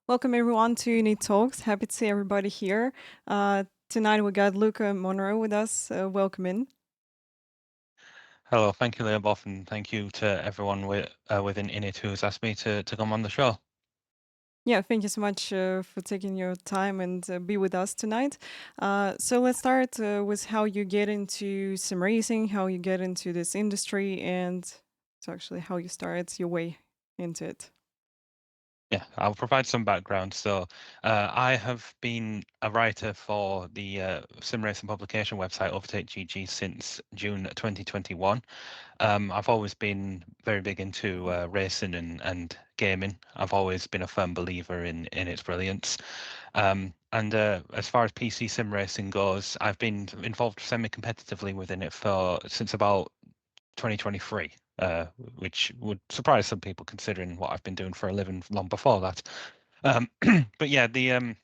Welcome everyone to Init Talks. Happy to see everybody here. Tonight we got Luca Munro with us. Welcome in. Hello, thank you, Leoboff, and thank you to everyone within Init who has asked me to come on the show. Yeah, thank you so much for taking your time and be with us tonight. So let's start with how you get into sim racing, how you get into this industry, and it's actually how you start your way into it. Yeah, I'll provide some background. So I have been a writer for the sim racing publication website Overtake GG since June 2021. I've always been very big into racing and gaming. I've always been a firm believer in its brilliance. And as far as PC sim racing goes, I've been involved semi-competitively within it since about 2023, which would surprise some people considering what I've been doing for a living long before that. But yeah, the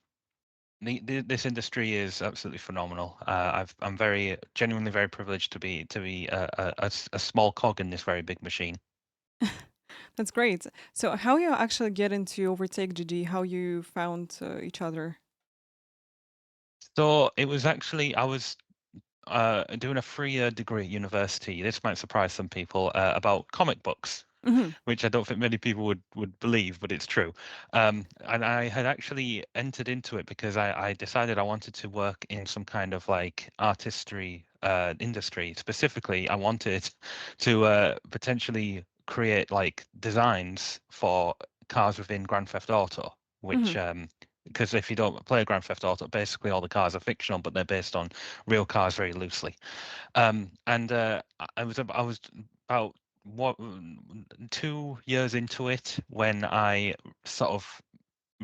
This industry is absolutely phenomenal. I'm very genuinely very privileged to be a small cog in this very big machine. That's great. So, how you actually get into Overtake GG? How you found each other? So it was actually I was doing a 3-year degree at university. This might surprise some people about comic books, Hmm. which I don't think many people would believe, but it's true. And I had actually entered into it because I decided I wanted to work in some kind of like artistry industry. Specifically, I wanted to potentially create like designs for cars within Grand Theft Auto, Hmm. which because if you don't play Grand Theft Auto, basically all the cars are fictional, but they're based on real cars very loosely. And I was about what 2 years into it when I sort of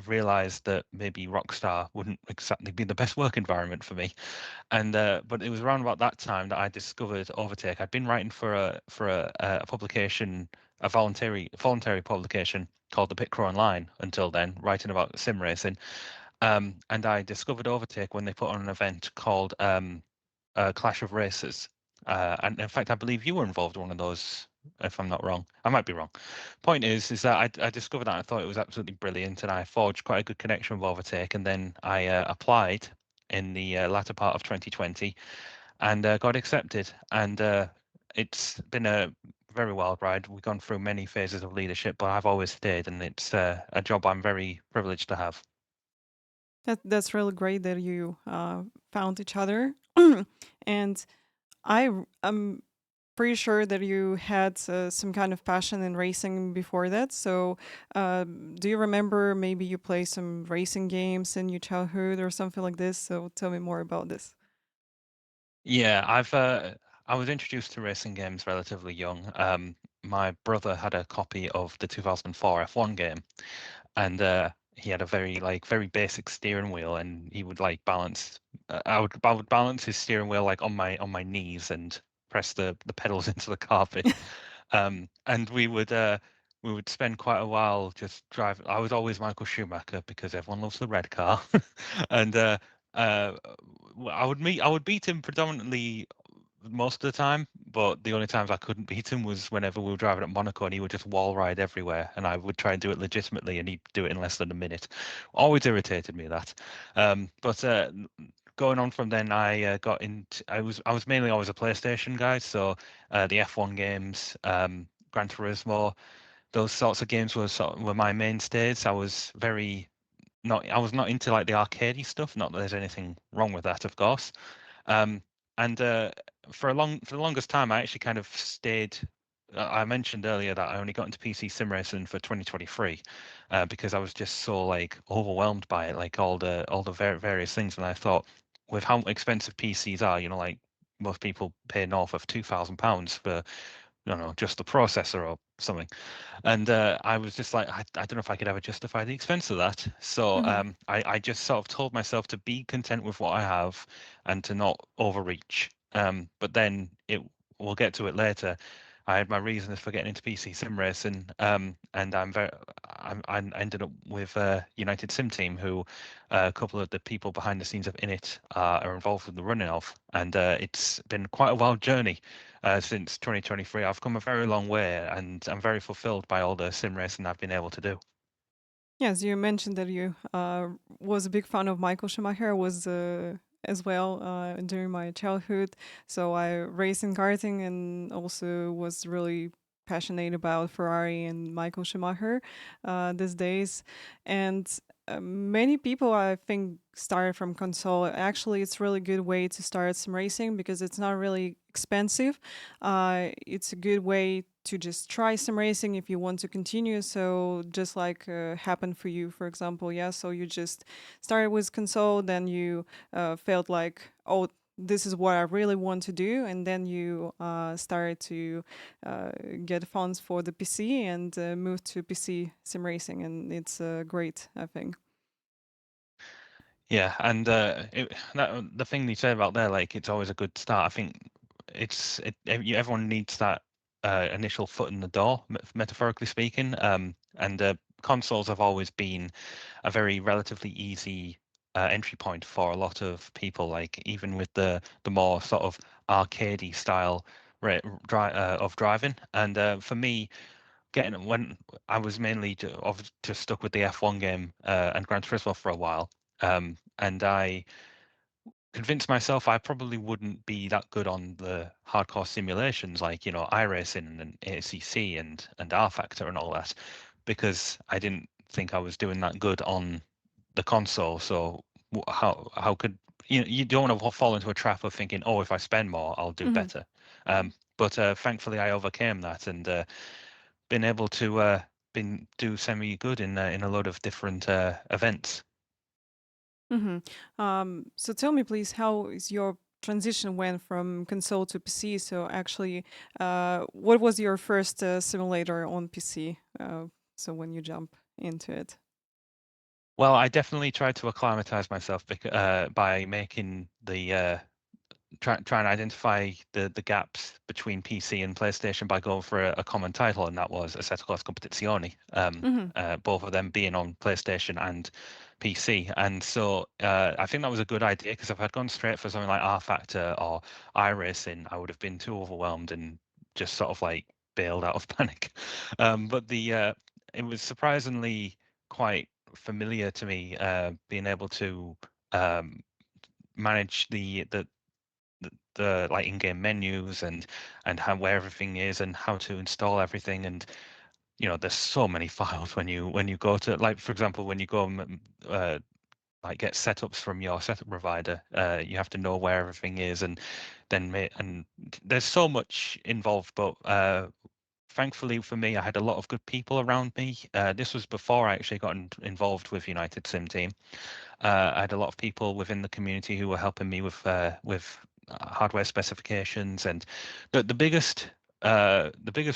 realized that maybe Rockstar wouldn't exactly be the best work environment for me. And but it was around about that time that I discovered Overtake. I'd been writing for a publication, a voluntary publication called the Pit Crew Online until then, writing about sim racing. And I discovered Overtake when they put on an event called Clash of Races. And in fact, I believe you were involved in one of those, if I'm not wrong. I might be wrong. Point is that I discovered that I thought it was absolutely brilliant, and I forged quite a good connection with Overtake. And then I applied in the latter part of 2020 and got accepted. And it's been a very wild ride. We've gone through many phases of leadership, but I've always stayed, and it's a job I'm very privileged to have. That's really great that you found each other, and am pretty sure that you had some kind of passion in racing before that. So, do you remember maybe you play some racing games in your childhood or something like this? So, tell me more about this. Yeah, I was introduced to racing games relatively young. My brother had a copy of the 2004 F1 game, and he had a very basic steering wheel, and he would like balance. I would balance his steering wheel like on my knees and press the pedals into the carpet. And we would spend quite a while just driving. I was always Michael Schumacher because everyone loves the red car, and uh, I would beat him predominantly most of the time, but the only times I couldn't beat him was whenever we were driving at Monaco and he would just wall ride everywhere, and I would try and do it legitimately, and he'd do it in less than a minute. Always irritated me that. But going on from then, I got into. I was mainly always a PlayStation guy, so the F1 games, Gran Turismo, those sorts of games were my mainstays. I was not into like the arcadey stuff. Not that there's anything wrong with that, of course. Um, and for the longest time, I actually kind of stayed. I mentioned earlier that I only got into PC sim racing for 2023 because I was just so like overwhelmed by it, like all the various things, and I thought with how expensive PCs are, you know, like most people pay north of £2,000 for, I don't know, just the processor or something. And I was just like, I don't know if I could ever justify the expense of that. So Hmm. I just sort of told myself to be content with what I have and to not overreach. But then we'll get to it later. I had my reasons for getting into PC sim racing, and I ended up with United Sim Team, who a couple of the people behind the scenes of Init are involved with the running of, and it's been quite a wild journey since 2023. I've come a very long way, and I'm very fulfilled by all the sim racing I've been able to do. Yes, you mentioned that you was a big fan of Michael Schumacher. Was as well during my childhood. So I raced in karting and also was really passionate about Ferrari and Michael Schumacher these days. And many people, I think, started from console. Actually, it's really good way to start some racing because it's not really expensive. It's a good way to just try some racing if you want to continue. So just like happened for you, for example, yeah. So you just started with console, then you felt like, oh, this is what I really want to do, and then you started to uh, get funds for the PC and move to PC sim racing, and it's great, I think. Yeah, and the thing you said about there, like it's always a good start. I think everyone needs that initial foot in the door, metaphorically speaking. And consoles have always been a very relatively easy entry point for a lot of people. Like even with the more sort of arcadey style of driving, and for me, getting when I was mainly just stuck with the F1 game and Gran Turismo for a while, and I convinced myself I probably wouldn't be that good on the hardcore simulations like, iRacing and ACC and R Factor and all that, because I didn't think I was doing that good on the console. So how could you don't want to fall into a trap of thinking, oh, if I spend more, I'll do Hmm. better. But thankfully, I overcame that and been able to been do semi good in a lot of different events. Hmm. So tell me, please, how is your transition went from console to PC? So actually, what was your first simulator on PC? So when you jump into it. Well, I definitely tried to acclimatize myself by making the try and identify the gaps between PC and PlayStation by going for a common title, and that was Assetto Corsa Competizione. Hmm. Both of them being on PlayStation and PC, and so I think that was a good idea, because if I'd gone straight for something like R Factor or iRacing, I would have been too overwhelmed and just sort of like bailed out of panic. But the it was surprisingly quite familiar to me, being able to um, manage the like in-game menus and how where everything is and how to install everything. And there's so many files when you go to, like, for example, when you go like get setups from your setup provider, you have to know where everything is, and and there's so much involved. But thankfully for me, I had a lot of good people around me. This was before I actually got involved with United Sim Team. I had a lot of people within the community who were helping me with hardware specifications, and the biggest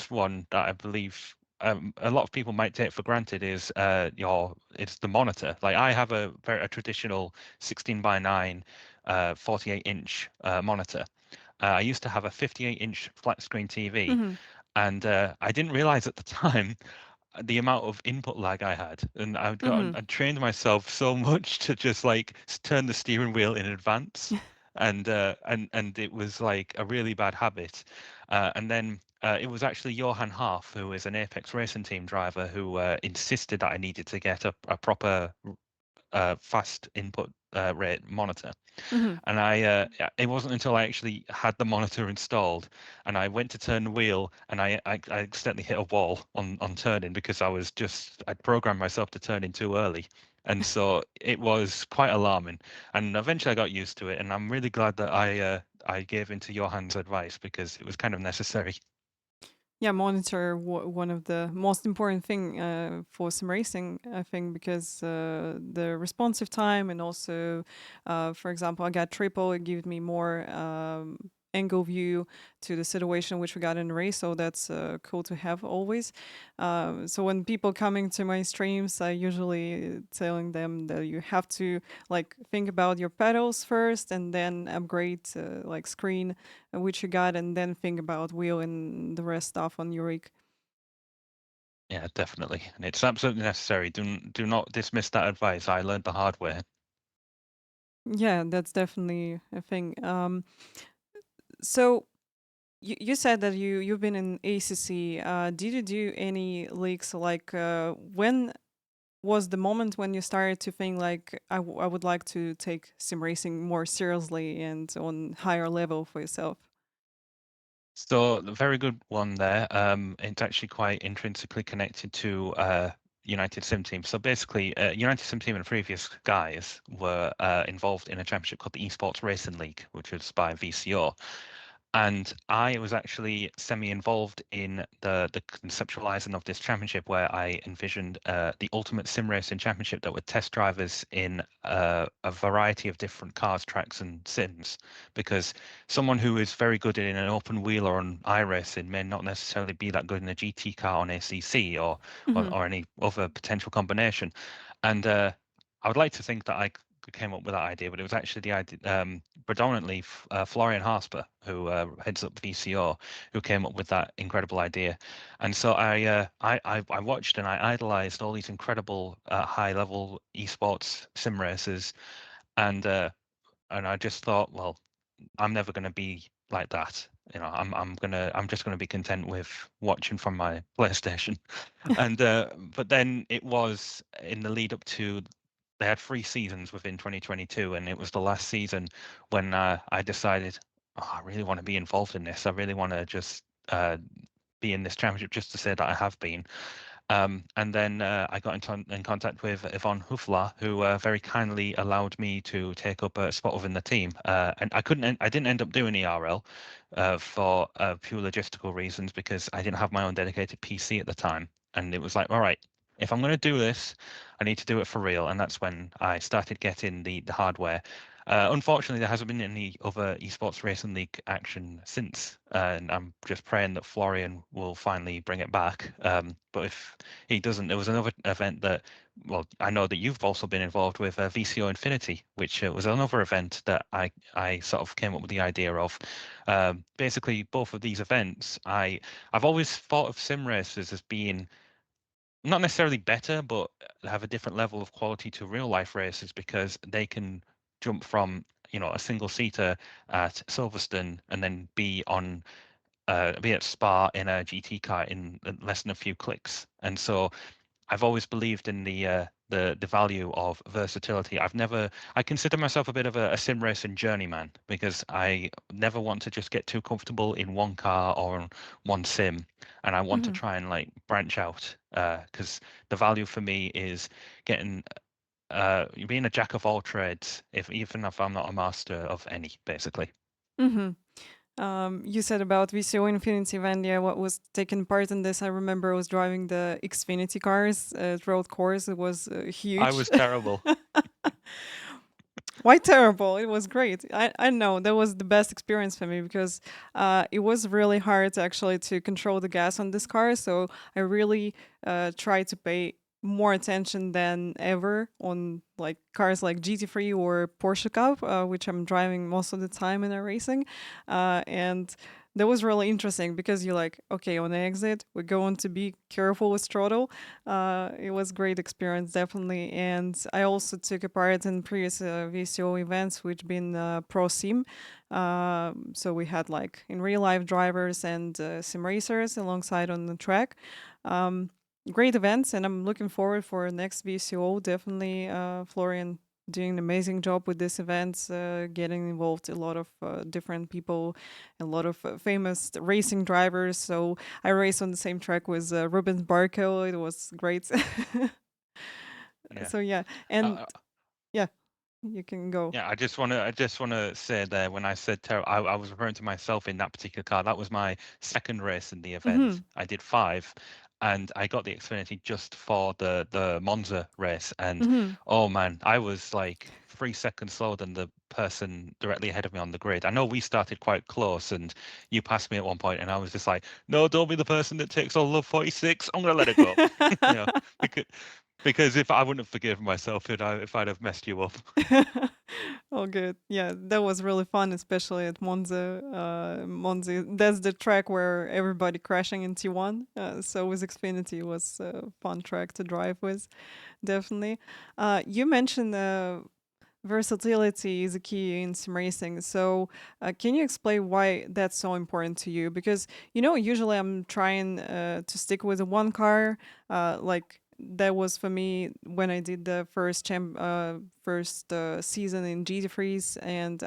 one that I believe a lot of people might take for granted is it's the monitor. Like, I have a traditional 16 by 9, 48-inch monitor. I used to have a 58-inch flat screen TV, Hmm. and I didn't realize at the time the amount of input lag I had, and Hmm. I trained myself so much to just like turn the steering wheel in advance, and it was like a really bad habit. And then it was actually Johan Half, who is an Apex Racing Team driver, who insisted that I needed to get a proper fast input rate monitor. Hmm. And it wasn't until I actually had the monitor installed and I went to turn the wheel, and I accidentally hit a wall on turning, because I'd programmed myself to turn in too early. And so it was quite alarming. And eventually I got used to it. And I'm really glad that I gave into Johan's advice, because it was kind of necessary. Yeah, monitor one of the most important thing for sim racing, I think, because the responsive time and also, for example, I got triple. It gives me more angle view to the situation which we got in the race. So that's cool to have always. So when people coming to my streams, I usually telling them that you have to like think about your pedals first and then upgrade like screen which you got, and then think about wheel and the rest stuff on your rig. Yeah, definitely. And it's absolutely necessary. Do not dismiss that advice. I learned the hard way. Yeah, that's definitely a thing. So you said that you've been in ACC. Did you do any leaks? Like when was the moment when you started to think like I would like to take sim racing more seriously and on higher level for yourself? So, a very good one there. It's actually quite intrinsically connected to United Sim Team. So basically, United Sim Team and previous guys were involved in a championship called the Esports Racing League, which was by VCO. And I was actually semi-involved in the conceptualizing of this championship, where I envisioned the ultimate sim racing championship that would test drivers in a variety of different cars, tracks, and sims. Because someone who is very good in an open wheel or on iRacing may not necessarily be that good in a GT car on ACC, or Hmm. or any other potential combination. And I would like to think that I came up with that idea, but it was actually the idea predominantly Florian Harsper, who heads up VCO, who came up with that incredible idea. And so I watched and I idolized all these incredible high level esports sim racers, and I just thought, well, I'm never going to be like that. You know, I'm just gonna be content with watching from my PlayStation. And but then it was in the lead up to, they had 3 seasons within 2022, and it was the last season when I decided, oh, I really want to be involved in this. I really want to just be in this championship just to say that I have been. And then I got in contact with Yvonne Hufla, who very kindly allowed me to take up a spot within the team. And I didn't end up doing ERL for pure logistical reasons because I didn't have my own dedicated PC at the time. And it was like, all right, if I'm going to do this, I need to do it for real. And that's when I started getting the hardware. Unfortunately, there hasn't been any other esports racing league action since, and I'm just praying that Florian will finally bring it back. But if he doesn't, there was another event that, well, I know that you've also been involved with, VCO Infinity, which was another event that I sort of came up with the idea of. Basically, both of these events, I've always thought of sim races as being not necessarily better, but have a different level of quality to real life races because they can jump from, you know, a single seater at Silverstone and then be at Spa in a GT car in less than a few clicks. And so I've always believed in the value of versatility. I consider myself a bit of a sim racing journeyman because I never want to just get too comfortable in one car or on one sim, and I want to Hmm. try and like branch out because the value for me is getting being a jack of all trades, if even if I'm not a master of any, basically. Hmm. You said about VCO Infinity event, yeah, what was taking part in this? I remember I was driving the Xfinity cars at road course. It was I huge. was terrible. Why terrible? It was great. I know that was the best experience for me because it was really hard actually to control the gas on this car. So I really tried to pay more attention than ever on like cars like GT3 or Porsche Cup, which I'm driving most of the time in a racing. And that was really interesting because you're like, okay, on the exit, we're going to be careful with throttle. It was great experience, definitely. And I also took a part in previous VCO events, which been pro sim. So we had like in real life drivers and sim racers alongside on the track. Um, Great events, and I'm looking forward for next VCO. Definitely, Florian doing an amazing job with this event, getting involved a lot of different people, a lot of famous racing drivers. So I raced on the same track with Rubens Barco. It was great. Yeah. So yeah, and Uh, yeah, you can go. Yeah, I just wanna say there when I said I was referring to myself in that particular car. That was my second race in the Mm-hmm. event. I did 5, and I got the Xfinity just for the Monza race. And Mm-hmm. oh man, I was like 3 seconds slower than the person directly ahead of me on the grid. I know we started quite close, and you passed me at one point, and I was just like, "No, don't be the person that takes all of 46. I'm gonna let it go." You know, because if I wouldn't have forgiven myself if I'd have messed you up. Oh, good. Yeah, that was really fun, especially at Monza. Monza, that's the track where everybody crashing in T1. So with Xfinity, it was a fun track to drive with, definitely. You mentioned versatility is a key in sim racing. So, can you explain why that's so important to you? Because usually I'm trying to stick with one car. Like that was for me when I did the first season in GT Freeze, and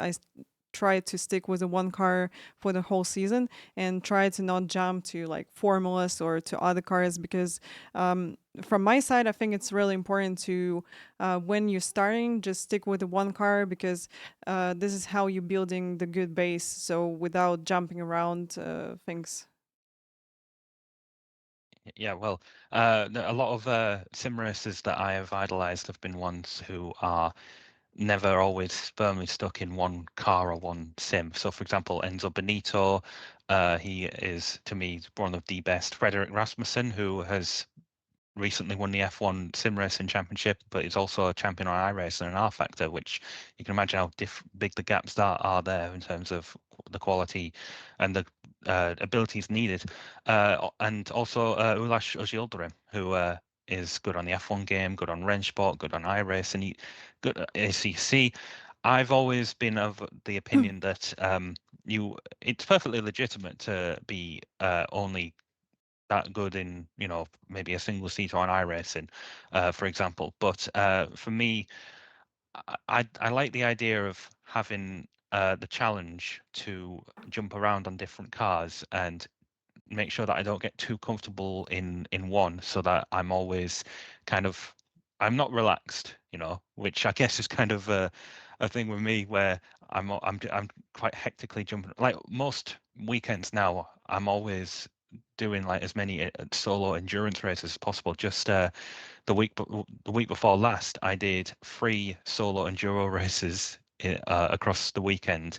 try to stick with the one car for the whole season and try to not jump to like formulas or to other cars because from my side I think it's really important to when you're starting just stick with the one car because this is how you're building the good base so without jumping around things. Yeah, well, a lot of sim racers that I have idolized have been ones who are never always firmly stuck in one car or one sim. So, for example, Enzo Benito, he is to me one of the best. Frederick Rasmussen, who has recently won the F1 Sim Racing Championship, but he's also a champion on iRacing and R Factor, which you can imagine how big the gaps that are there in terms of the quality and the abilities needed. And also Ulash Ojildirim, who is good on the F1 game, good on Rennsport, good on iRacing, good at ACC. I've always been of the opinion that it's perfectly legitimate to be only that good in, maybe a single seat on iRacing, for example. But for me, I like the idea of having the challenge to jump around on different cars and make sure that I don't get too comfortable in one, so that I'm always kind of I'm not relaxed, which I guess is kind of a thing with me where I'm quite hectically jumping. Like most weekends now, I'm always doing like as many solo endurance races as possible. Just the week before last, I did 3 solo enduro races across the weekend,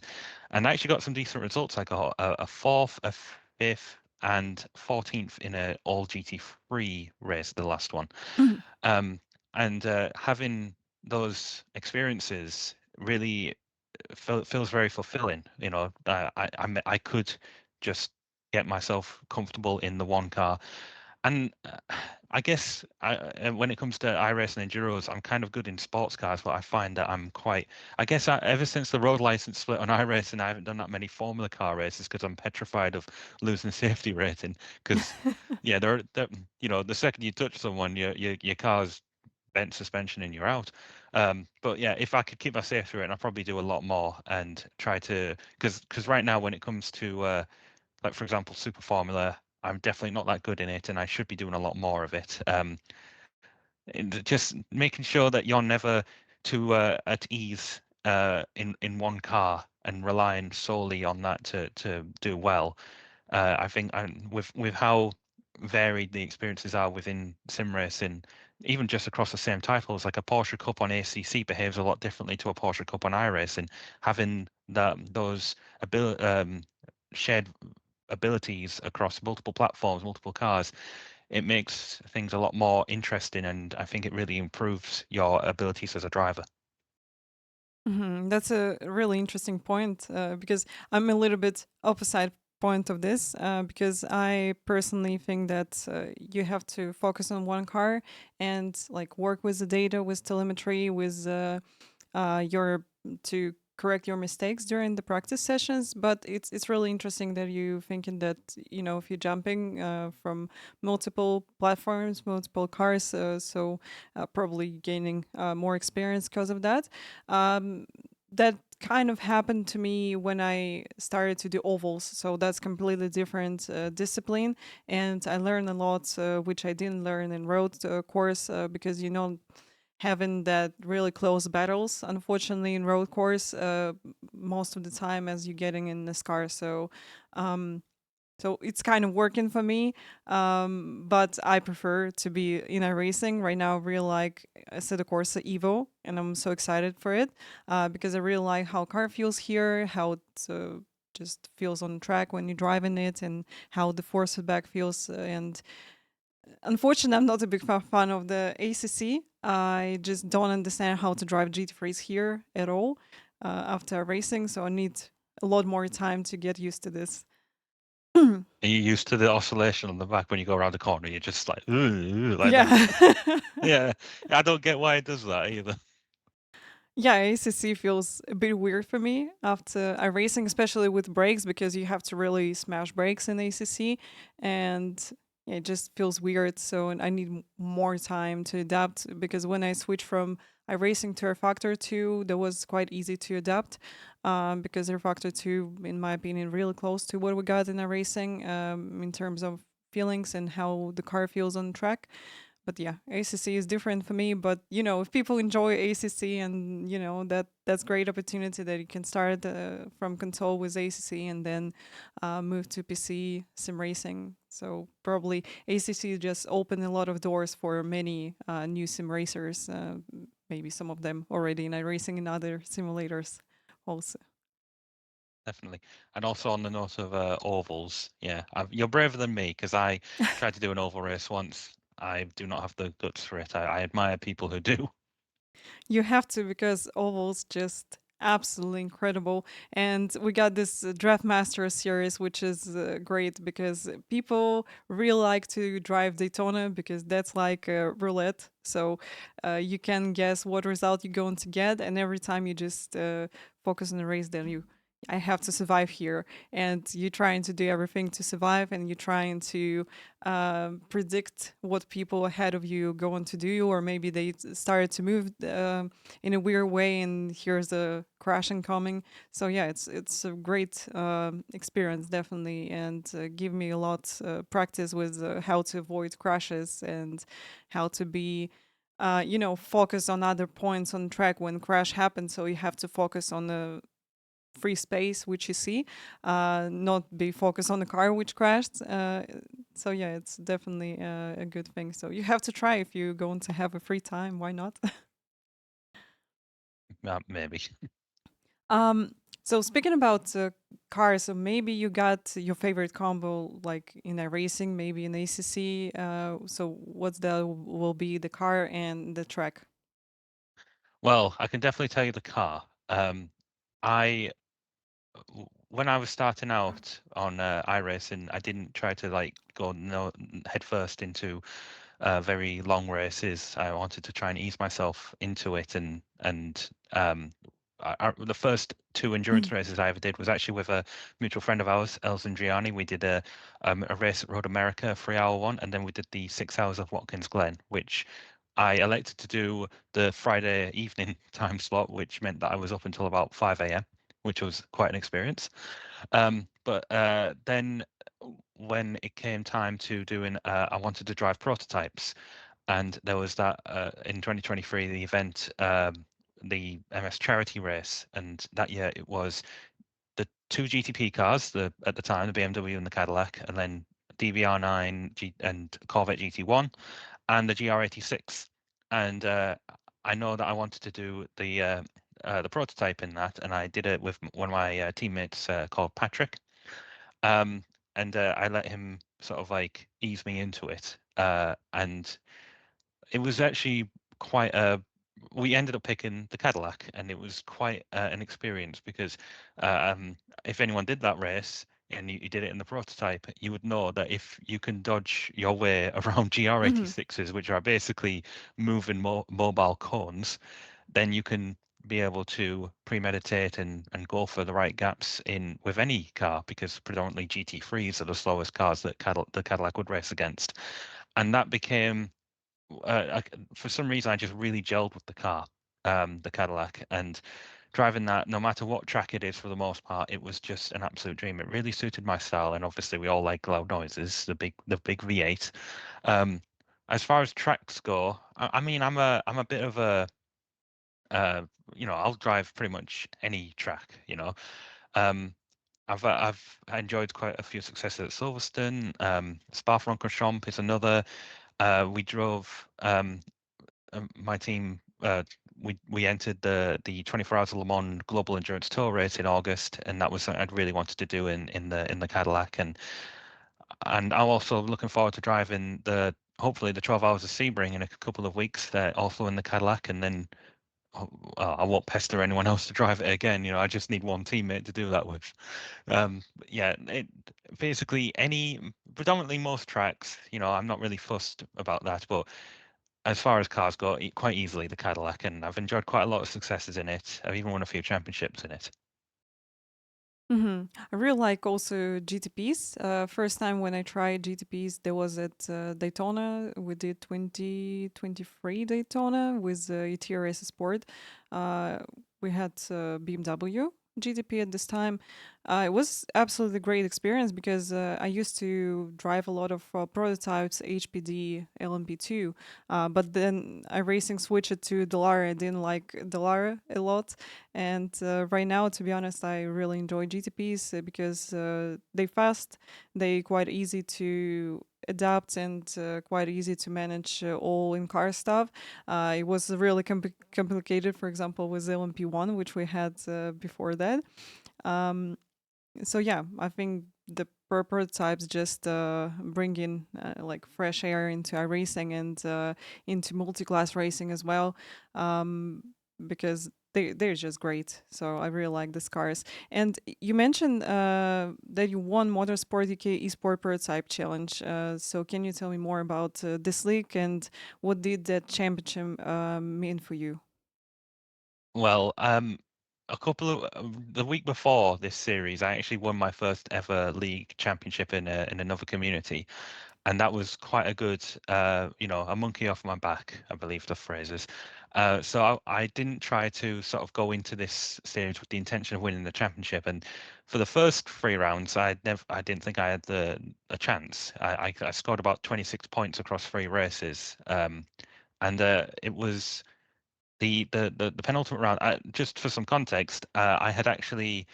and I actually got some decent results. I got a fourth, a fifth, and 14th in a all GT3 race, the last one. Um, and having those experiences really feels very fulfilling. I could just get myself comfortable in the one car, and I guess when it comes to iRacing and enduros, I'm kind of good in sports cars, but I find that I'm quite. I guess ever since the road license split on iRacing, I haven't done that many Formula Car races because I'm petrified of losing safety rating. Because yeah, the second you touch someone, your car's bent suspension and you're out. But yeah, if I could keep my safety rating, I'd probably do a lot more and try to because right now when it comes to like for example Super Formula, I'm definitely not that good in it, and I should be doing a lot more of it. And just making sure that you're never too at ease in one car and relying solely on that to do well. I think with how varied the experiences are within sim racing, even just across the same titles, like a Porsche Cup on ACC behaves a lot differently to a Porsche Cup on iRacing. Having those shared abilities across multiple platforms, multiple cars, it makes things a lot more interesting, and I think it really improves your abilities as a driver. That's a really interesting point because I'm a little bit opposite point of this because I personally think that you have to focus on one car and like work with the data, with telemetry, with your to correct your mistakes during the practice sessions. But it's really interesting that you thinking that if you're jumping from multiple platforms, multiple cars, so probably gaining more experience because of that. um, that kind of happened to me when I started to do ovals. So that's completely different discipline, and I learned a lot, which I didn't learn in road course because having that really close battles. Unfortunately, in road course, most of the time as you're getting in the car, um, so it's kind of working for me. But I prefer to be in a racing right now. I really like Assetto Corsa Evo, and I'm so excited for it because I really like how car feels here, how it just feels on track when you're driving it, and how the force feedback feels. And unfortunately, I'm not a big fan of the ACC. I just don't understand how to drive GT3s here at all after racing, so I need a lot more time to get used to this. Are you used to the oscillation on the back when you go around the corner? You're just like, "Ugh," like that. Yeah. Yeah, I don't get why it does that either. Yeah, ACC feels a bit weird for me after racing, especially with brakes, because you have to really smash brakes in ACC, and yeah, it just feels weird. So I need more time to adapt because when I switched from iRacing to Factor 2, that was quite easy to adapt because Factor 2, in my opinion, really close to what we got in iRacing in terms of feelings and how the car feels on track. But yeah, ACC is different for me. But if people enjoy ACC, and that's great opportunity that you can start from console with ACC and then move to PC sim racing. So probably ACC just opened a lot of doors for many new sim racers. Maybe some of them already in racing in other simulators also. Definitely. And also on the note of ovals, yeah, you're braver than me because I tried to do an oval race once. I do not have the guts for it. I admire people who do. You have to because Oval's just absolutely incredible. And we got this Draft Master series, which is great because people really like to drive Daytona because that's like a roulette. So you can guess what result you're going to get, and every time you just focus on the race, then you I have to survive here, and you're trying to do everything to survive, and you're trying to predict what people ahead of you going to do, or maybe they started to move in a weird way, and here's a crashing coming. So yeah, it's a great experience definitely, and give me a lot practice with how to avoid crashes and how to be. Focus on other points on track when crash happens. So you have to focus on the free space which you see, not be focused on the car which crashed. So yeah, it's definitely a good thing. So you have to try if you're going to have a free time. Why not? Maybe. um, so speaking about cars, so maybe you got your favorite combo like in a racing, maybe in ACC. So what's the will be the car and the track? Well, I can definitely tell you the car. I when I was starting out on iRacing, I didn't try to like go no head first into very long races. I wanted to try and ease myself into it, the first two endurance races I ever did was actually with a mutual friend of ours, Elson Gianni. We did a race at Road America, a 3 hour one, and then we did the 6 hours of Watkins Glen, which I elected to do the Friday evening time slot, which meant that I was up until about 5 a.m., which was quite an experience. But then when it came time to doing, I wanted to drive prototypes, and there was that in 2023 the event, the MS Charity Race, and that year it was the two GTP cars, the at the time the BMW and the Cadillac, and then DBR9 and Corvette GT1, and the GR86, and I know that I wanted to do the prototype in that, and I did it with one of my teammates called Patrick, um, and I let him sort of like ease me into it, and it was actually quite a we ended up picking the Cadillac, and it was quite an experience because if anyone did that race and you did it in the prototype, you would know that if you can dodge your way around Hmm. GR86s, which are basically moving mobile cones, then you can be able to premeditate and go for the right gaps in with any car, because predominantly GT3s are the slowest cars that the Cadillac would race against. And that became for some reason, I just really gelled with the car, the Cadillac, and driving that, no matter what track it is, for the most part, it was just an absolute dream. It really suited my style, and obviously, we all like loud noises. The big V8. Um, as far as tracks go, I mean, I'm a bit of a uh, I'll drive pretty much any track. Um, I've enjoyed quite a few successes at Silverstone. Spa-Francorchamps is another. We drove. My team, we entered the 24 Hours of Le Mans Global Endurance Tour race in August, and that was something I'd really wanted to do in the Cadillac, and I'm also looking forward to driving hopefully the 12 Hours of Sebring in a couple of weeks, also in the Cadillac, and then I won't pester anyone else to drive it again. I just need one teammate to do that with. But yeah, basically predominantly most tracks. I'm not really fussed about that, but as far as cars go, quite easily the Cadillac, and I've enjoyed quite a lot of successes in it. I've even won a few championships in it. I really like also GTPs. First time when I tried GTPs, there was at Daytona. We did 2023 Daytona with ETRS Sport. Uh, we had BMW GTP at this time. It was absolutely a great experience because I used to drive a lot of prototypes, HPD, LMP2, but then I racing switched it to Dallara. I didn't like Dallara a lot, and right now, to be honest, I really enjoy GTPs because they fast, they quite easy to adapt, and quite easy to manage all in car stuff. It was really complicated, for example, with LMP1, which we had before that. Um, so yeah, I think the prototypes just bringing like fresh air into our racing and into multi-class racing as well, because they're just great. So I really like the cars. And you mentioned that you won Motorsport UK Esport Prototype Challenge. So can you tell me more about this league and what did that championship mean for you? Well, a couple of the week before this series, I actually won my first ever league championship in another community, and that was quite a good, a monkey off my back, I believe the phrase is. So I didn't try to sort of go into this series with the intention of winning the championship. And for the first three rounds, I didn't think I had a chance. I scored about 26 points across three races, and it was the penultimate round. Just for some context, I had actually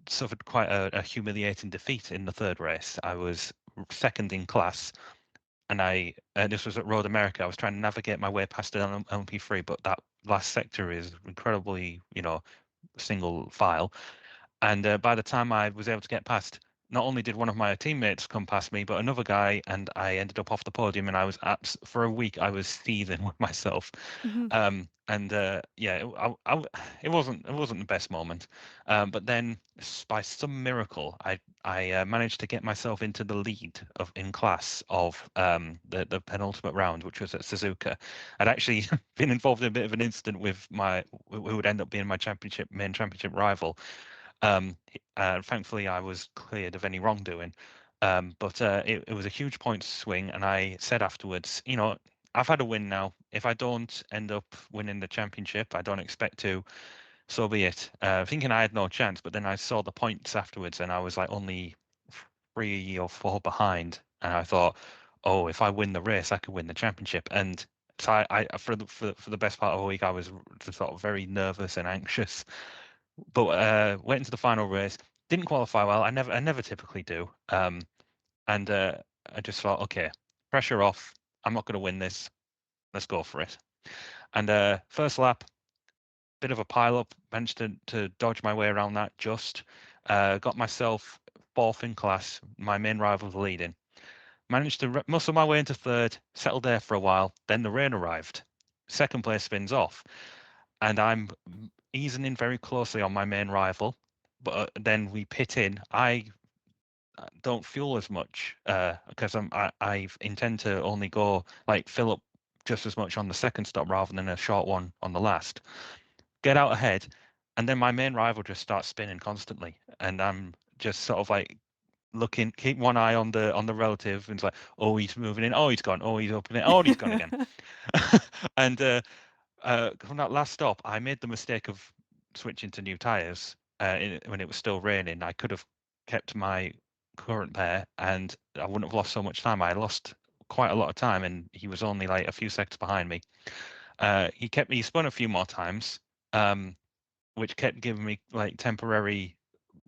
suffered quite a humiliating defeat in the third race. I was second in class, and this was at Road America. I was trying to navigate my way past an LMP3, but that last sector is incredibly, single file. And by the time I was able to get past, not only did one of my teammates come past me, but another guy, and I ended up off the podium. And I was for a week, I was seething with myself. Hmm. And yeah, it wasn't the best moment. But then, by some miracle, I managed to get myself into the lead in class of the penultimate round, which was at Suzuka. I'd actually been involved in a bit of an incident with who would end up being my main championship rival. Thankfully, I was cleared of any wrongdoing. But it was a huge point swing, and I said afterwards, I've had a win now. If I don't end up winning the championship, I don't expect to. So be it. Thinking I had no chance, but then I saw the points afterwards, and I was like only 3 or 4 behind, and I thought, oh, if I win the race, I could win the championship. And so for the best part of a week, I was sort of very nervous and anxious. But went into the final race, didn't qualify well. I never typically do. And I just thought, okay, pressure off. I'm not going to win this. Let's go for it. And first lap, bit of a pile up, managed to dodge my way around that just. Got myself fourth in class. My main rival was leading. Managed to muscle my way into third, settled there for a while. Then the rain arrived. Second place spins off, and I'm easing in very closely on my main rival. But then we pit in. I don't fuel as much because I intend to only go like fill up just as much on the second stop rather than a short one on the last. Get out ahead, and then my main rival just starts spinning constantly, and I'm just sort of like looking, keep one eye on the relative, and it's like, oh, he's moving in, oh, he's gone, oh, he's opening, oh, he's gone again. And from that last stop, I made the mistake of switching to new tires when it was still raining. I could have kept my current pair, and I wouldn't have lost so much time. I lost quite a lot of time, and he was only like a few seconds behind me. He spun a few more times, um, which kept giving me like temporary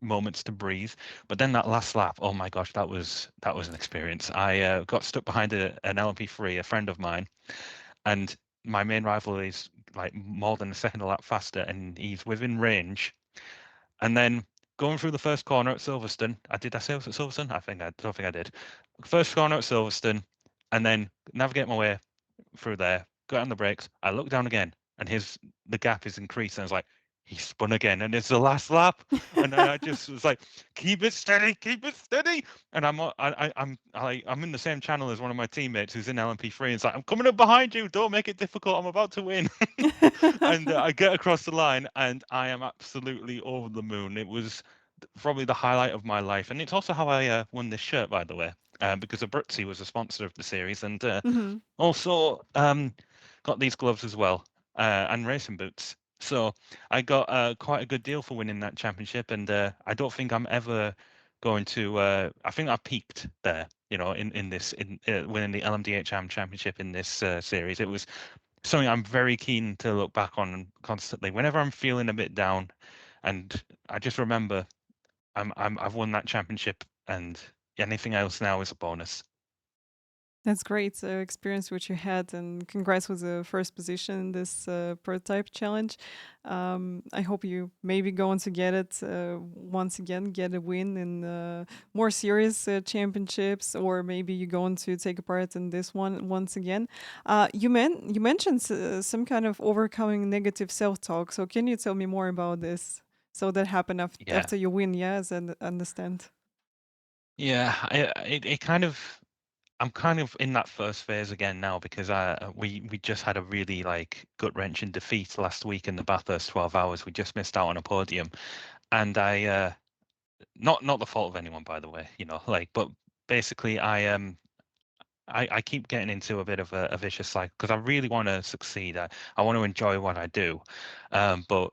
moments to breathe. But then that last lap, oh my gosh, that was an experience. I got stuck behind an LMP3, a friend of mine, and my main rival is like more than a second a lap faster, and he's within range. And then going through the first corner at Silverstone, I say it was at Silverstone? I don't think I did. First corner at Silverstone, and then navigate my way through there, got on the brakes. I look down again, and the gap is increasing. I was like, he spun again, and it's the last lap. And then I just was like, keep it steady. And I'm in the same channel as one of my teammates who's in LMP3. And it's like, I'm coming up behind you. Don't make it difficult. I'm about to win. And I get across the line, and I am absolutely over the moon. It was probably the highlight of my life, and it's also how I won this shirt, by the way, because Abruzzi was a sponsor of the series, and Hmm. also, got these gloves as well, and racing boots. So I got quite a good deal for winning that championship, and I don't think I'm ever going to. I think I peaked there, in winning the LMDHM championship in this series. It was something I'm very keen to look back on constantly. Whenever I'm feeling a bit down, and I just remember I've won that championship, and anything else now is a bonus. That's great experience which you had, and congrats with the first position in this prototype challenge. I hope you maybe go on to get it once again, get a win in more serious championships, or maybe you go on to take a part in this one once again. You mentioned some kind of overcoming negative self talk. So can you tell me more about this? So that happened Yeah. after you win, yeah, as I understand. Yeah, it kind of I'm kind of in that first phase again now because we just had a really like gut-wrenching defeat last week in the Bathurst 12 hours. We just missed out on a podium, and I not the fault of anyone, by the way, like, but basically I keep getting into a bit of a vicious cycle because I really want to succeed. I want to enjoy what I do, but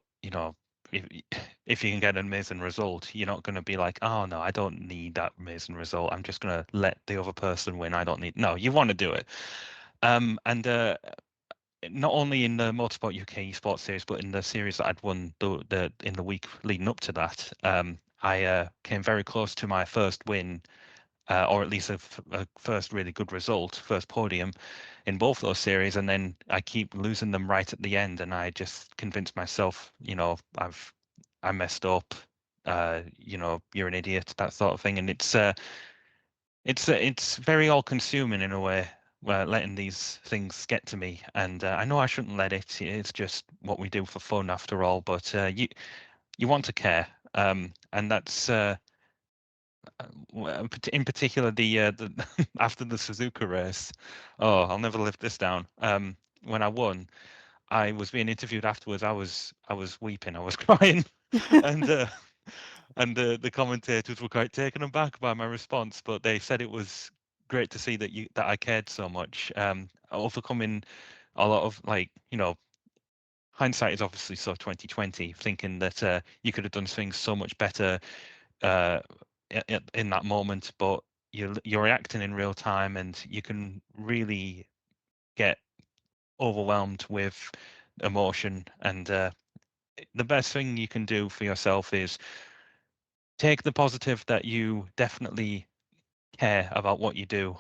if if you can get an amazing result, you're not going to be like, oh no, I don't need that amazing result. I'm just going to let the other person win. I don't need. No, you want to do it. And not only in the Motorsport UK Esports series, but in the series that I'd won the in the week leading up to that, I came very close to my first win, or at least a first really good result, first podium in both those series, and then I keep losing them right at the end, and I just convinced myself, I messed up, you're an idiot, that sort of thing, and it's very all-consuming in a way. Letting these things get to me, and I know I shouldn't let it. It's just what we do for fun, after all. But you want to care, and that's in particular the after the Suzuka race. Oh, I'll never live this down. When I won, I was being interviewed afterwards. I was weeping. I was crying, and the commentators were quite taken aback by my response. But they said it was great to see that I cared so much. Overcoming a lot of, like, hindsight is obviously so 2020. Thinking that you could have done things so much better uh, in that moment, but you're reacting in real time, and you can really get overwhelmed with emotion. And the best thing you can do for yourself is take the positive that you definitely care about what you do.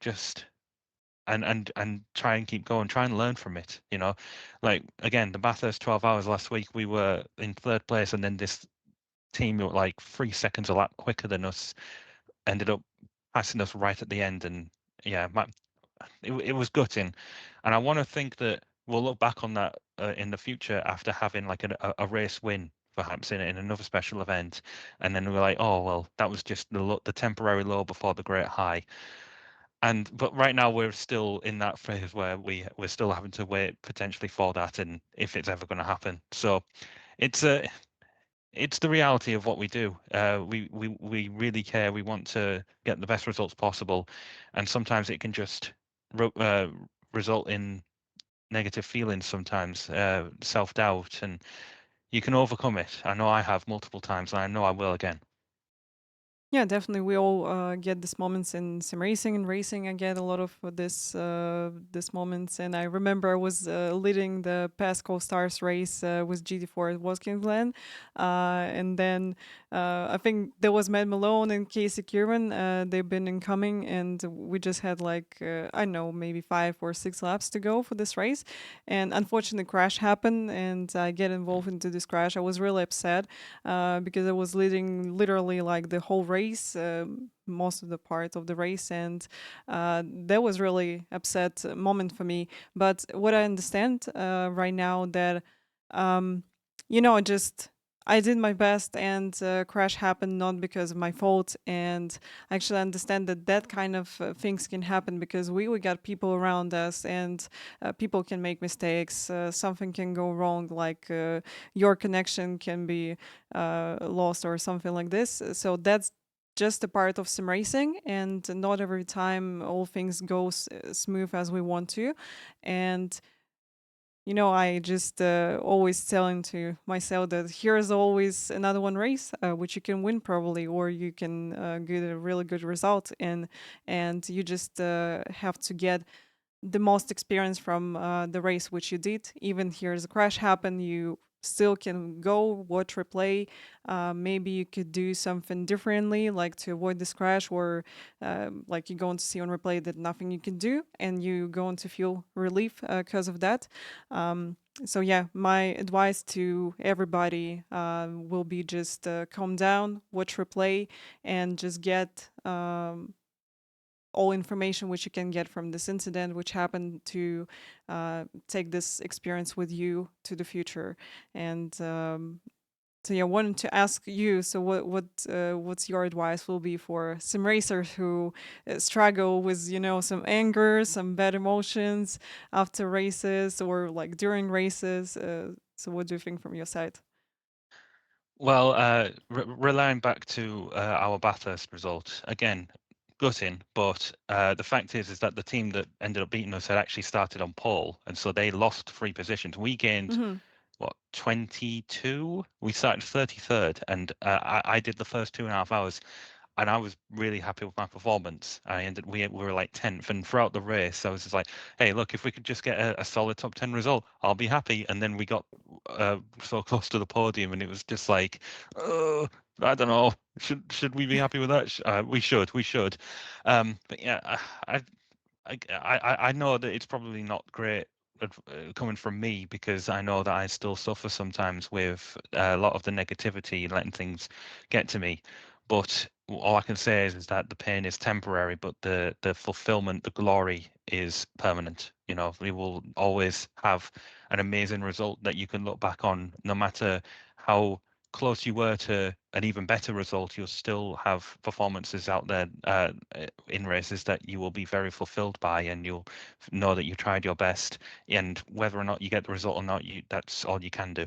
Just and try and keep going. Try and learn from it. Like, again, the Bathurst 12 hours last week, we were in third place, and then this team who were like 3 seconds a lap quicker than us ended up passing us right at the end. And yeah, it was gutting. And I want to think that we'll look back on that in the future after having like a race win, perhaps in another special event, and then we're like, oh well, that was just the temporary low before the great high. But right now we're still in that phase where we're still having to wait potentially for that, and if it's ever going to happen. So it's a it's the reality of what we do. We really care. We want to get the best results possible, and sometimes it can just result in negative feelings. Sometimes self-doubt, and you can overcome it. I know I have multiple times, and I know I will again. Yeah, definitely. We all get these moments in sim racing and racing. I get a lot of this moments, and I remember I was leading the Pascal Stars race with GT4 at Watkins Glen, and then I think there was Matt Malone and Casey Kieran. They've been incoming, and we just had like I don't know, maybe 5 or 6 laps to go for this race, and unfortunately, crash happened, and I get involved into this crash. I was really upset because I was leading literally like the whole race, most of the part of the race, and that was really upset moment for me. But what I understand right now that just I did my best, and crash happened not because of my fault. And I actually understand that that kind of things can happen because we got people around us, and people can make mistakes. Something can go wrong, like your connection can be lost or something like this. So that's just a part of sim racing, and not every time all things go smooth as we want to. And I just always telling to myself that here's always another one race, which you can win probably, or you can get a really good result in, and you just have to get the most experience from the race which you did. Even here's a crash happen, you still can go watch replay. Maybe you could do something differently, like to avoid this crash, or like you're going to see on replay that nothing you can do, and you're going to feel relief because of that. So yeah, my advice to everybody will be just calm down, watch replay, and just get all information which you can get from this incident, which happened, to take this experience with you to the future. And so yeah, I wanted to ask you. So what's your advice will be for sim racers who struggle with some anger, some bad emotions after races or like during races? So what do you think from your side? Well, relying back to our Bathurst result again, gutting. But the fact is that the team that ended up beating us had actually started on pole, and so they lost 3 positions. We gained Mm-hmm. what 22. We started 33rd, and I did the first 2.5 hours, and I was really happy with my performance. We were like 10th, and throughout the race, I was just like, "Hey, look, if we could just get a solid top 10 result, I'll be happy." And then we got so close to the podium, and it was just like, "Oh, I don't know. Should we be happy with that? We should." But yeah, I know that it's probably not great coming from me, because I know that I still suffer sometimes with a lot of the negativity, letting things get to me. But all I can say is that the pain is temporary, but the fulfillment, the glory is permanent. You know, we will always have an amazing result that you can look back on, no matter how close you were to an even better result. You'll still have performances out there in races that you will be very fulfilled by, and you'll know that you tried your best. And whether or not you get the result or not, that's all you can do.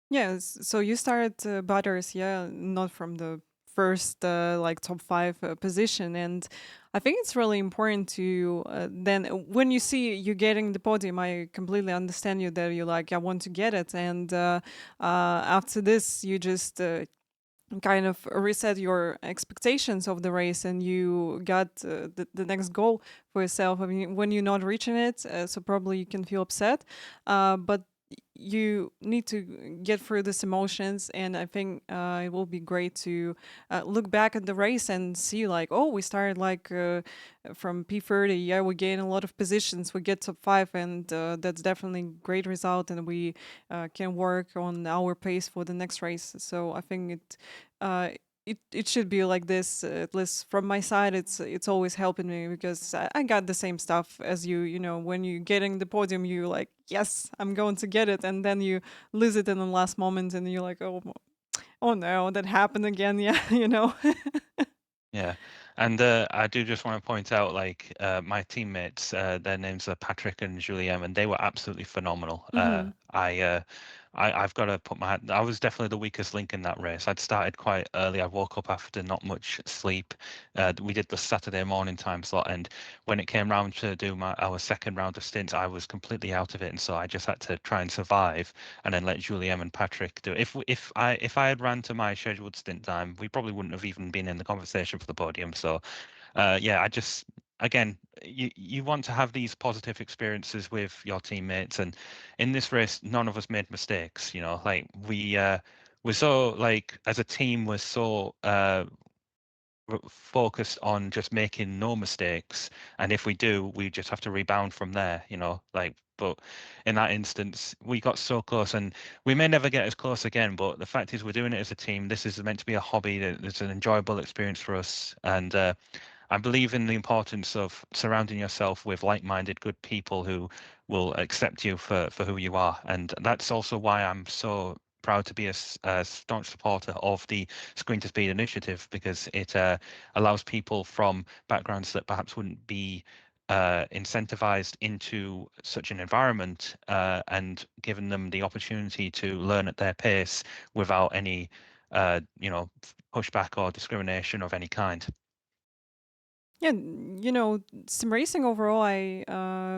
Yes. So you started Butters, yeah, not from the first like top five position, and I think it's really important to then when you see you getting the podium, I completely understand you that you're like, I want to get it, and after this you just kind of reset your expectations of the race, and you got the next goal for yourself. I mean, when you're not reaching it, so probably you can feel upset, but you need to get through these emotions, and I think it will be great to look back at the race and see like, oh, we started like from P30, yeah, we gain a lot of positions, we get top five, and that's definitely great result, and we can work on our pace for the next race. So I think uh, it should be like this. At least from my side, it's always helping me, because I got the same stuff as you. You know, when you getting the podium, you like, yes, I'm going to get it, and then you lose it in the last moment, and you're like, oh no, that happened again. Yeah, you know. Yeah, and I do just want to point out, like my teammates, their names are Patrick and Julien, and they were absolutely phenomenal. Hmm. I've got to put my hand. I was definitely the weakest link in that race. I'd started quite early. I woke up after not much sleep. We did the Saturday morning time slot, and when it came round to do our second round of stints, I was completely out of it, and so I just had to try and survive, and then let Julien and Patrick do it. If I had ran to my scheduled stint time, we probably wouldn't have even been in the conversation for the podium. So yeah, I just again, you want to have these positive experiences with your teammates, and in this race, none of us made mistakes. You know, like we're so, like, as a team, we're so focused on just making no mistakes, and if we do, we just have to rebound from there. You know, like. But in that instance, we got so close, and we may never get as close again. But the fact is, we're doing it as a team. This is meant to be a hobby. It's an enjoyable experience for us, and I believe in the importance of surrounding yourself with like-minded, good people who will accept you for who you are. And that's also why I'm so proud to be a staunch supporter of the Screen to Speed initiative, because it allows people from backgrounds that perhaps wouldn't be incentivized into such an environment, and given them the opportunity to learn at their pace without any, pushback or discrimination of any kind. Yeah, sim racing overall, I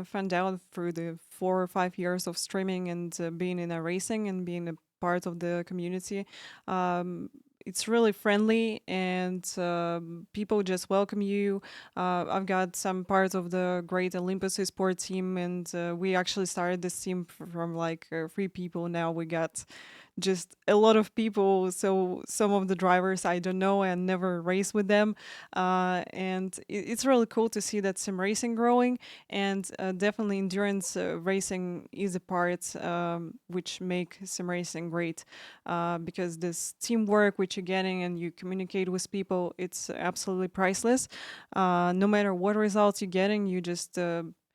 found out through the 4 or 5 years of streaming and being in a racing and being a part of the community. Um, it's really friendly, and people just welcome you. I've got some parts of the great Olympus sport team, and we actually started this team from like 3 people. Now we got just a lot of people. So some of the drivers I don't know and never race with them, and it's really cool to see that sim racing growing, and definitely endurance racing is a part which make sim racing great, because this teamwork which you're getting and you communicate with people, it's absolutely priceless. No matter what results you're getting, you just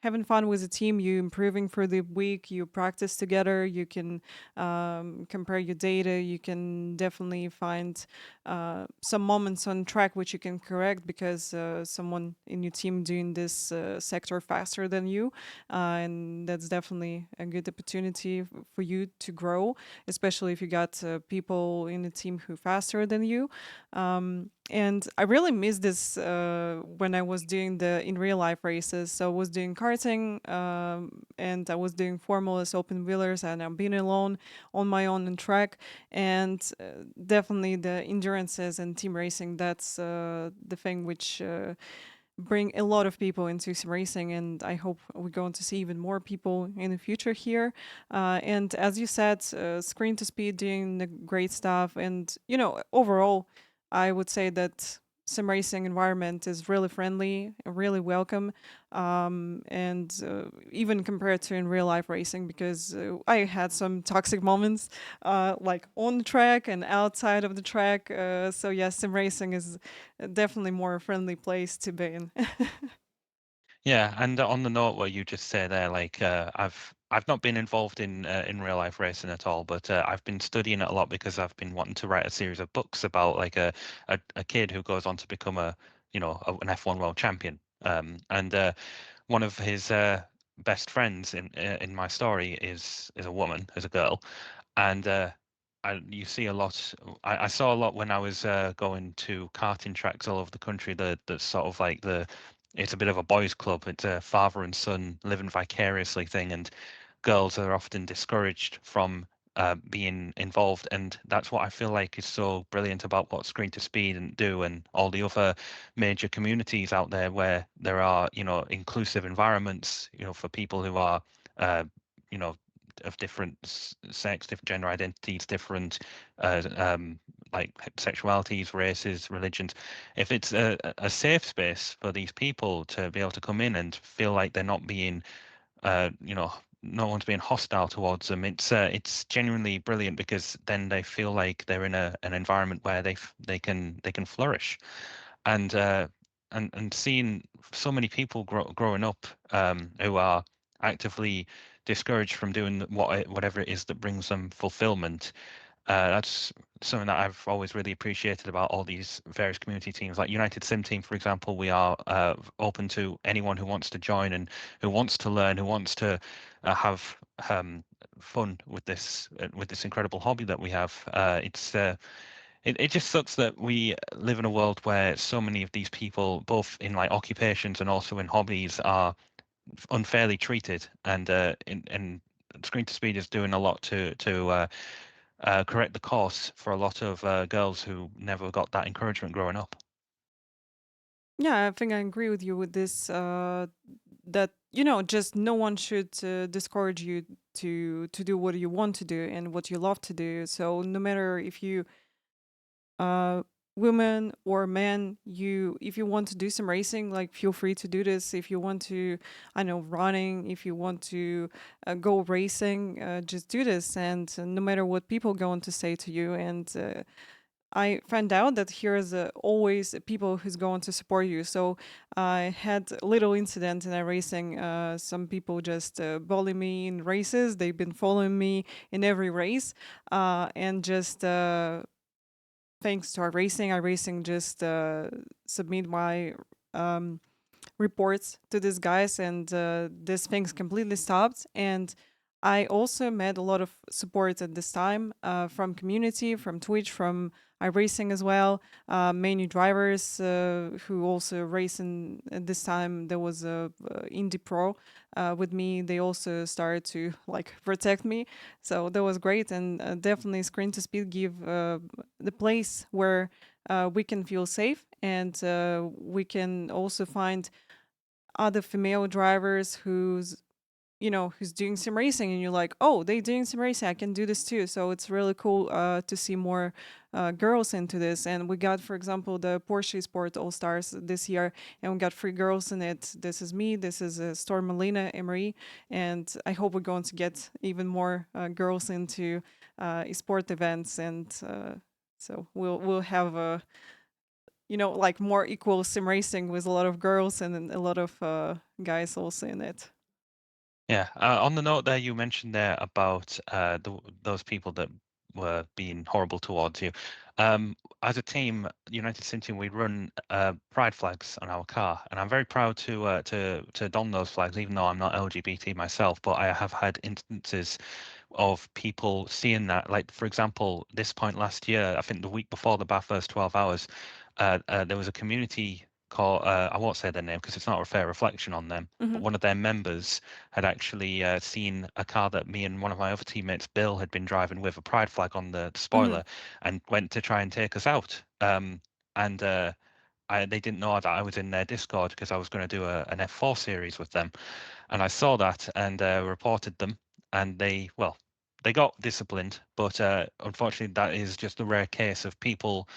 having fun with the team, you improving for the week, you practice together, you can compare your data, you can definitely find some moments on track which you can correct because someone in your team doing this sector faster than you, and that's definitely a good opportunity for you to grow, especially if you got people in the team who faster than you. And I really miss this when I was doing the in real life races. So I was doing karting, and I was doing formulas, open wheelers, and I'm being alone on my own on track. And definitely the endurances and team racing. That's the thing which bring a lot of people into sim racing, and I hope we're going to see even more people in the future here. And as you said, screen to speed doing the great stuff, and overall, I would say that sim racing environment is really friendly, really welcome, and even compared to in real life racing, because I had some toxic moments, like on the track and outside of the track. So yes, sim racing is definitely more a friendly place to be in. Yeah, and on the note where you just say there, like I've not been involved in real life racing at all, but I've been studying it a lot because I've been wanting to write a series of books about like a kid who goes on to become an F1 world champion. And one of his best friends in my story is a woman, is a girl, and you see a lot. I saw a lot when I was going to karting tracks all over the country. The sort of like it's a bit of a boys' club. It's a father and son living vicariously thing, and girls are often discouraged from being involved. And that's what I feel like is so brilliant about what Screen to Speed and do, and all the other major communities out there where there are, inclusive environments, for people who are, you know, of different sex, different gender identities, different like sexualities, races, religions. If it's a safe space for these people to be able to come in and feel like they're not being no one's being hostile towards them. It's genuinely brilliant because then they feel like they're in an environment where they can flourish, and and seeing so many people growing up who are actively discouraged from doing whatever it is that brings them fulfillment. That's something that I've always really appreciated about all these various community teams. Like United Sim Team, for example, we are open to anyone who wants to join and who wants to learn, who wants to have fun with this incredible hobby that we have. It just sucks that we live in a world where so many of these people, both in like occupations and also in hobbies, are unfairly treated. And Screen to Speed is doing a lot to correct the course for a lot of girls who never got that encouragement growing up. Yeah, I think I agree with you with this. That just no one should discourage you to do what you want to do and what you love to do. So no matter if you uh woman or man, you if you want to do some racing, like feel free to do this. If you want to, I know, running, if you want to go racing, just do this, and no matter what people going to say to you. And I found out that here's always people who's going to support you. So I had a little incident in a racing. Some people just bully me in races. They've been following me in every race, and just thanks to our racing, just submit my um, reports to these guys, and this things completely stopped. And I also met a lot of support at this time from community, from Twitch, from iRacing as well. Many drivers who also race in at this time. There was a indie pro with me. They also started to like protect me, so that was great. And definitely, Screen to Speed give the place where we can feel safe, and we can also find other female drivers who's doing sim racing, and you're like, oh, they doing sim racing, I can do this too. So it's really cool to see more girls into this. And we got, for example, the Porsche Sport All Stars this year, and we got 3 girls in it. This is me, this is Storm Melina Emery, and I hope we're going to get even more girls into sport events, and so we'll have like more equal sim racing with a lot of girls and then a lot of guys also in it. Yeah. On the note there, you mentioned there about those people that were being horrible towards you. As a team, United City, we run pride flags on our car, and I'm very proud to don those flags, even though I'm not LGBT myself. But I have had instances of people seeing that. Like, for example, this point last year, I think the week before the Bathurst 12 hours, there was a community called, I won't say their name because it's not a fair reflection on them, but Hmm. one of their members had actually seen a car that me and one of my other teammates, Bill, had been driving with a pride flag on the Hmm. spoiler and went to try and take us out. And they didn't know that I was in their Discord because I was going to do an F4 series with them. And I saw that and reported them. And they got disciplined, but unfortunately, that is just a rare case of people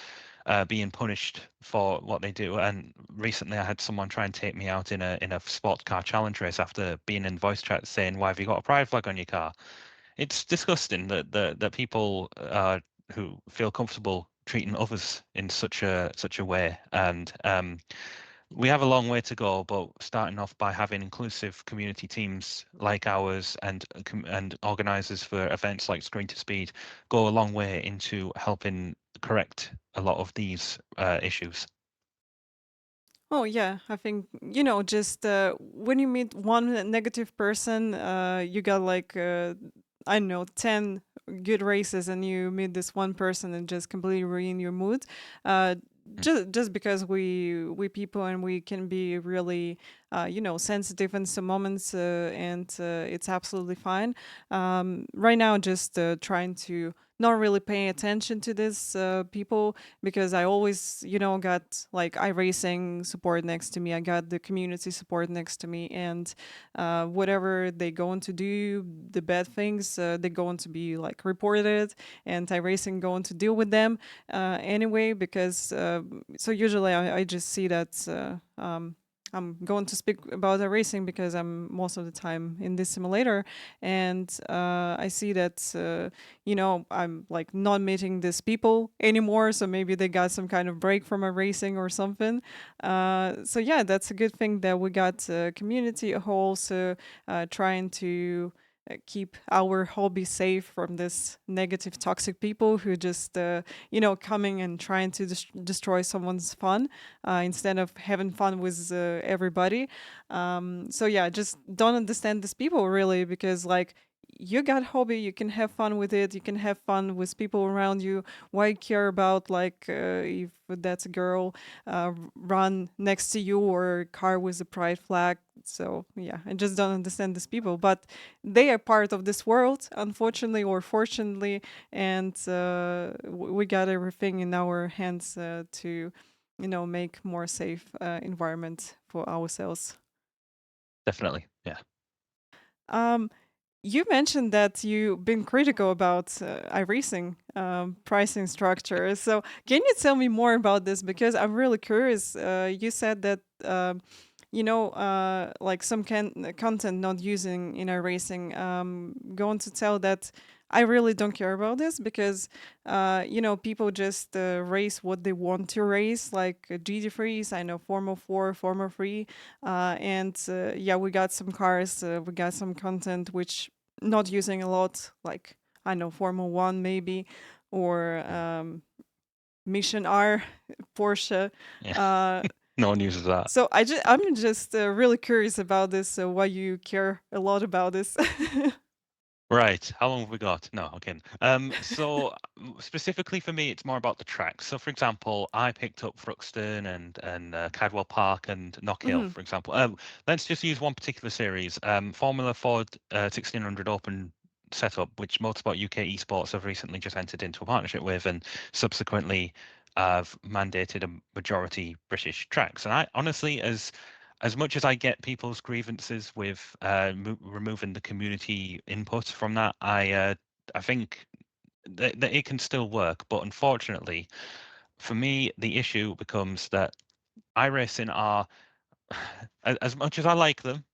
being punished for what they do. And recently, I had someone try and take me out in a sports car challenge race after being in voice chat saying, "Why have you got a pride flag on your car?" It's disgusting that people who feel comfortable treating others in such a way. And we have a long way to go, but starting off by having inclusive community teams like ours and organisers for events like Screen to Speed go a long way into helping correct a lot of these issues. Oh yeah, I think just when you meet one negative person, you got like I don't know 10 good races, and you meet this one person and just completely ruin your mood. Uh, Mm. just because we people and we can be really sensitive in some moments, and it's absolutely fine. Right now, just trying to not really paying attention to this people, because I always, got like iRacing support next to me. I got the community support next to me, and whatever they going to do, the bad things, they're going to be like reported, and iRacing going to deal with them anyway. Because so usually I just see that. I'm going to speak about iRacing because I'm most of the time in this simulator, and I see that I'm like not meeting these people anymore. So maybe they got some kind of break from a racing or something. So yeah, that's a good thing that we got a community who also trying to keep our hobby safe from this negative toxic people who just coming and trying to destroy someone's fun instead of having fun with everybody. So yeah, just don't understand these people really, because like you got hobby, you can have fun with it, you can have fun with people around you. Why care about like if that's a girl run next to you or a car with a pride flag? So yeah, I just don't understand these people, but they are part of this world, unfortunately or fortunately, and we got everything in our hands to make more safe environment for ourselves. Definitely, yeah. um You mentioned that you've been critical about iRacing pricing structure. So, can you tell me more about this? Because I'm really curious. You said that like some content not using in iRacing. Going to tell that I really don't care about this, because people just race what they want to race, like GT3s. I know Formula 4, Formula 3, and yeah, we got some cars, we got some content which not using a lot, like I know Formula One maybe, or Mm. Mission R, Porsche. Yeah. Uh, No one uses that. so I'm just really curious about this. So why you care a lot about this? Right. How long have we got? No, okay. Specifically for me, it's more about the tracks. So, for example, I picked up Thruxton and Cadwell Park and Knock Hill, Hmm. for example. Let's just use one particular series, Formula Ford 1600 Open setup, which Motorsport UK Esports have recently just entered into a partnership with, and subsequently have mandated a majority British tracks. And I honestly, as much as I get people's grievances with removing the community input from that, I think that it can still work. But unfortunately, for me, the issue becomes that iRacing are, as much as I like them,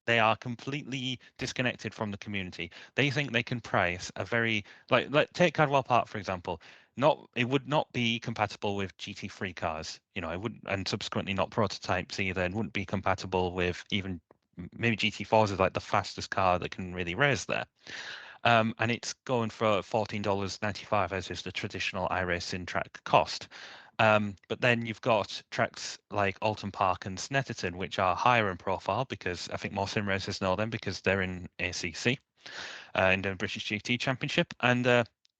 they are completely disconnected from the community. They think they can price a very like take Cadwell Park for example. Not it would not be compatible with GT3 cars. You know, it wouldn't, and subsequently not prototypes either, and wouldn't be compatible with even maybe GT4s is like the fastest car that can really race there. And it's going for $14.95 as is the traditional iRacing track cost. But then you've got tracks like Alton Park and Snetterton, which are higher in profile because I think more sim racers know them because they're in ACC, in the British GT Championship, and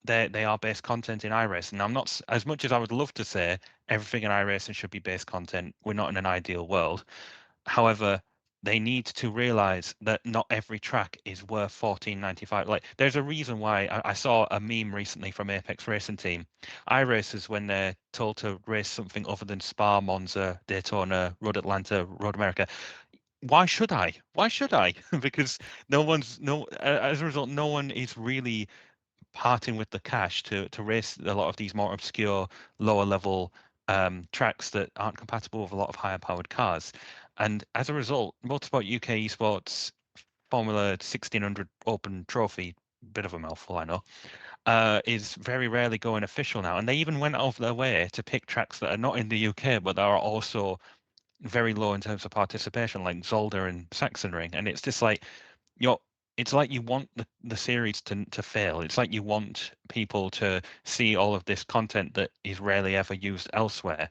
they are base content in iRacing. I'm not as much as I would love to say everything in iRacing should be base content. We're not in an ideal world. However, they need to realize that not every track is worth 14.95. Like, there's a reason why I saw a meme recently from Apex Racing Team. iRacers, when they're told to race something other than Spa, Monza, Daytona, Road Atlanta, Road America, why should I? Why should I? Because as a result, no one is really parting with the cash to race a lot of these more obscure, lower level tracks that aren't compatible with a lot of higher powered cars. And as a result, Motorsport UK Esports Formula 1600 Open Trophy, bit of a mouthful, I know, is very rarely going official now. And they even went out of their way to pick tracks that are not in the UK, but that are also very low in terms of participation, like Zolder and Saxonring. And it's just like, you're it's like you want the series to fail. It's like you want people to see all of this content that is rarely ever used elsewhere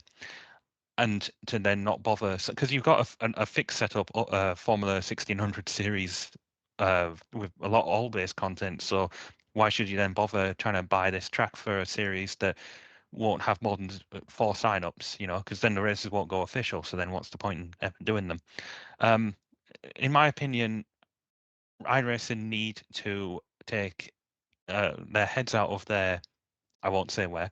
and to then not bother because you've got a fixed setup Formula 1600 series with a lot of all base content, so why should you then bother trying to buy this track for a series that won't have more than four signups, you know, because then the races won't go official, so then what's the point in ever doing them? um in my opinion, iRacing need to take their heads out of their, I won't say where,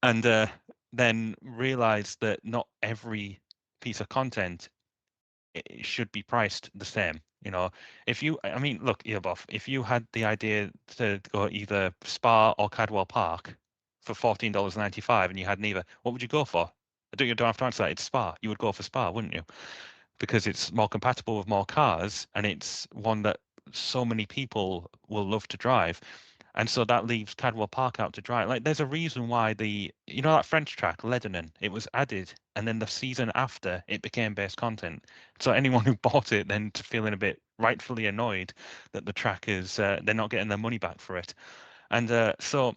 and then realize that not every piece of content should be priced the same. You know, if you, I mean, look, Earbuff, if you had the idea to go either Spa or Cadwell Park for $14.95 and you had neither, what would you go for? You don't have to answer that. It's Spa. You would go for Spa, wouldn't you? Because it's more compatible with more cars and it's one that so many people will love to drive. And so that leaves Cadwell Park out to dry. Like there's a reason why that French track, Lebanon, it was added and then the season after it became base content. So anyone who bought it then to feeling a bit rightfully annoyed that the track is they're not getting their money back for it. And so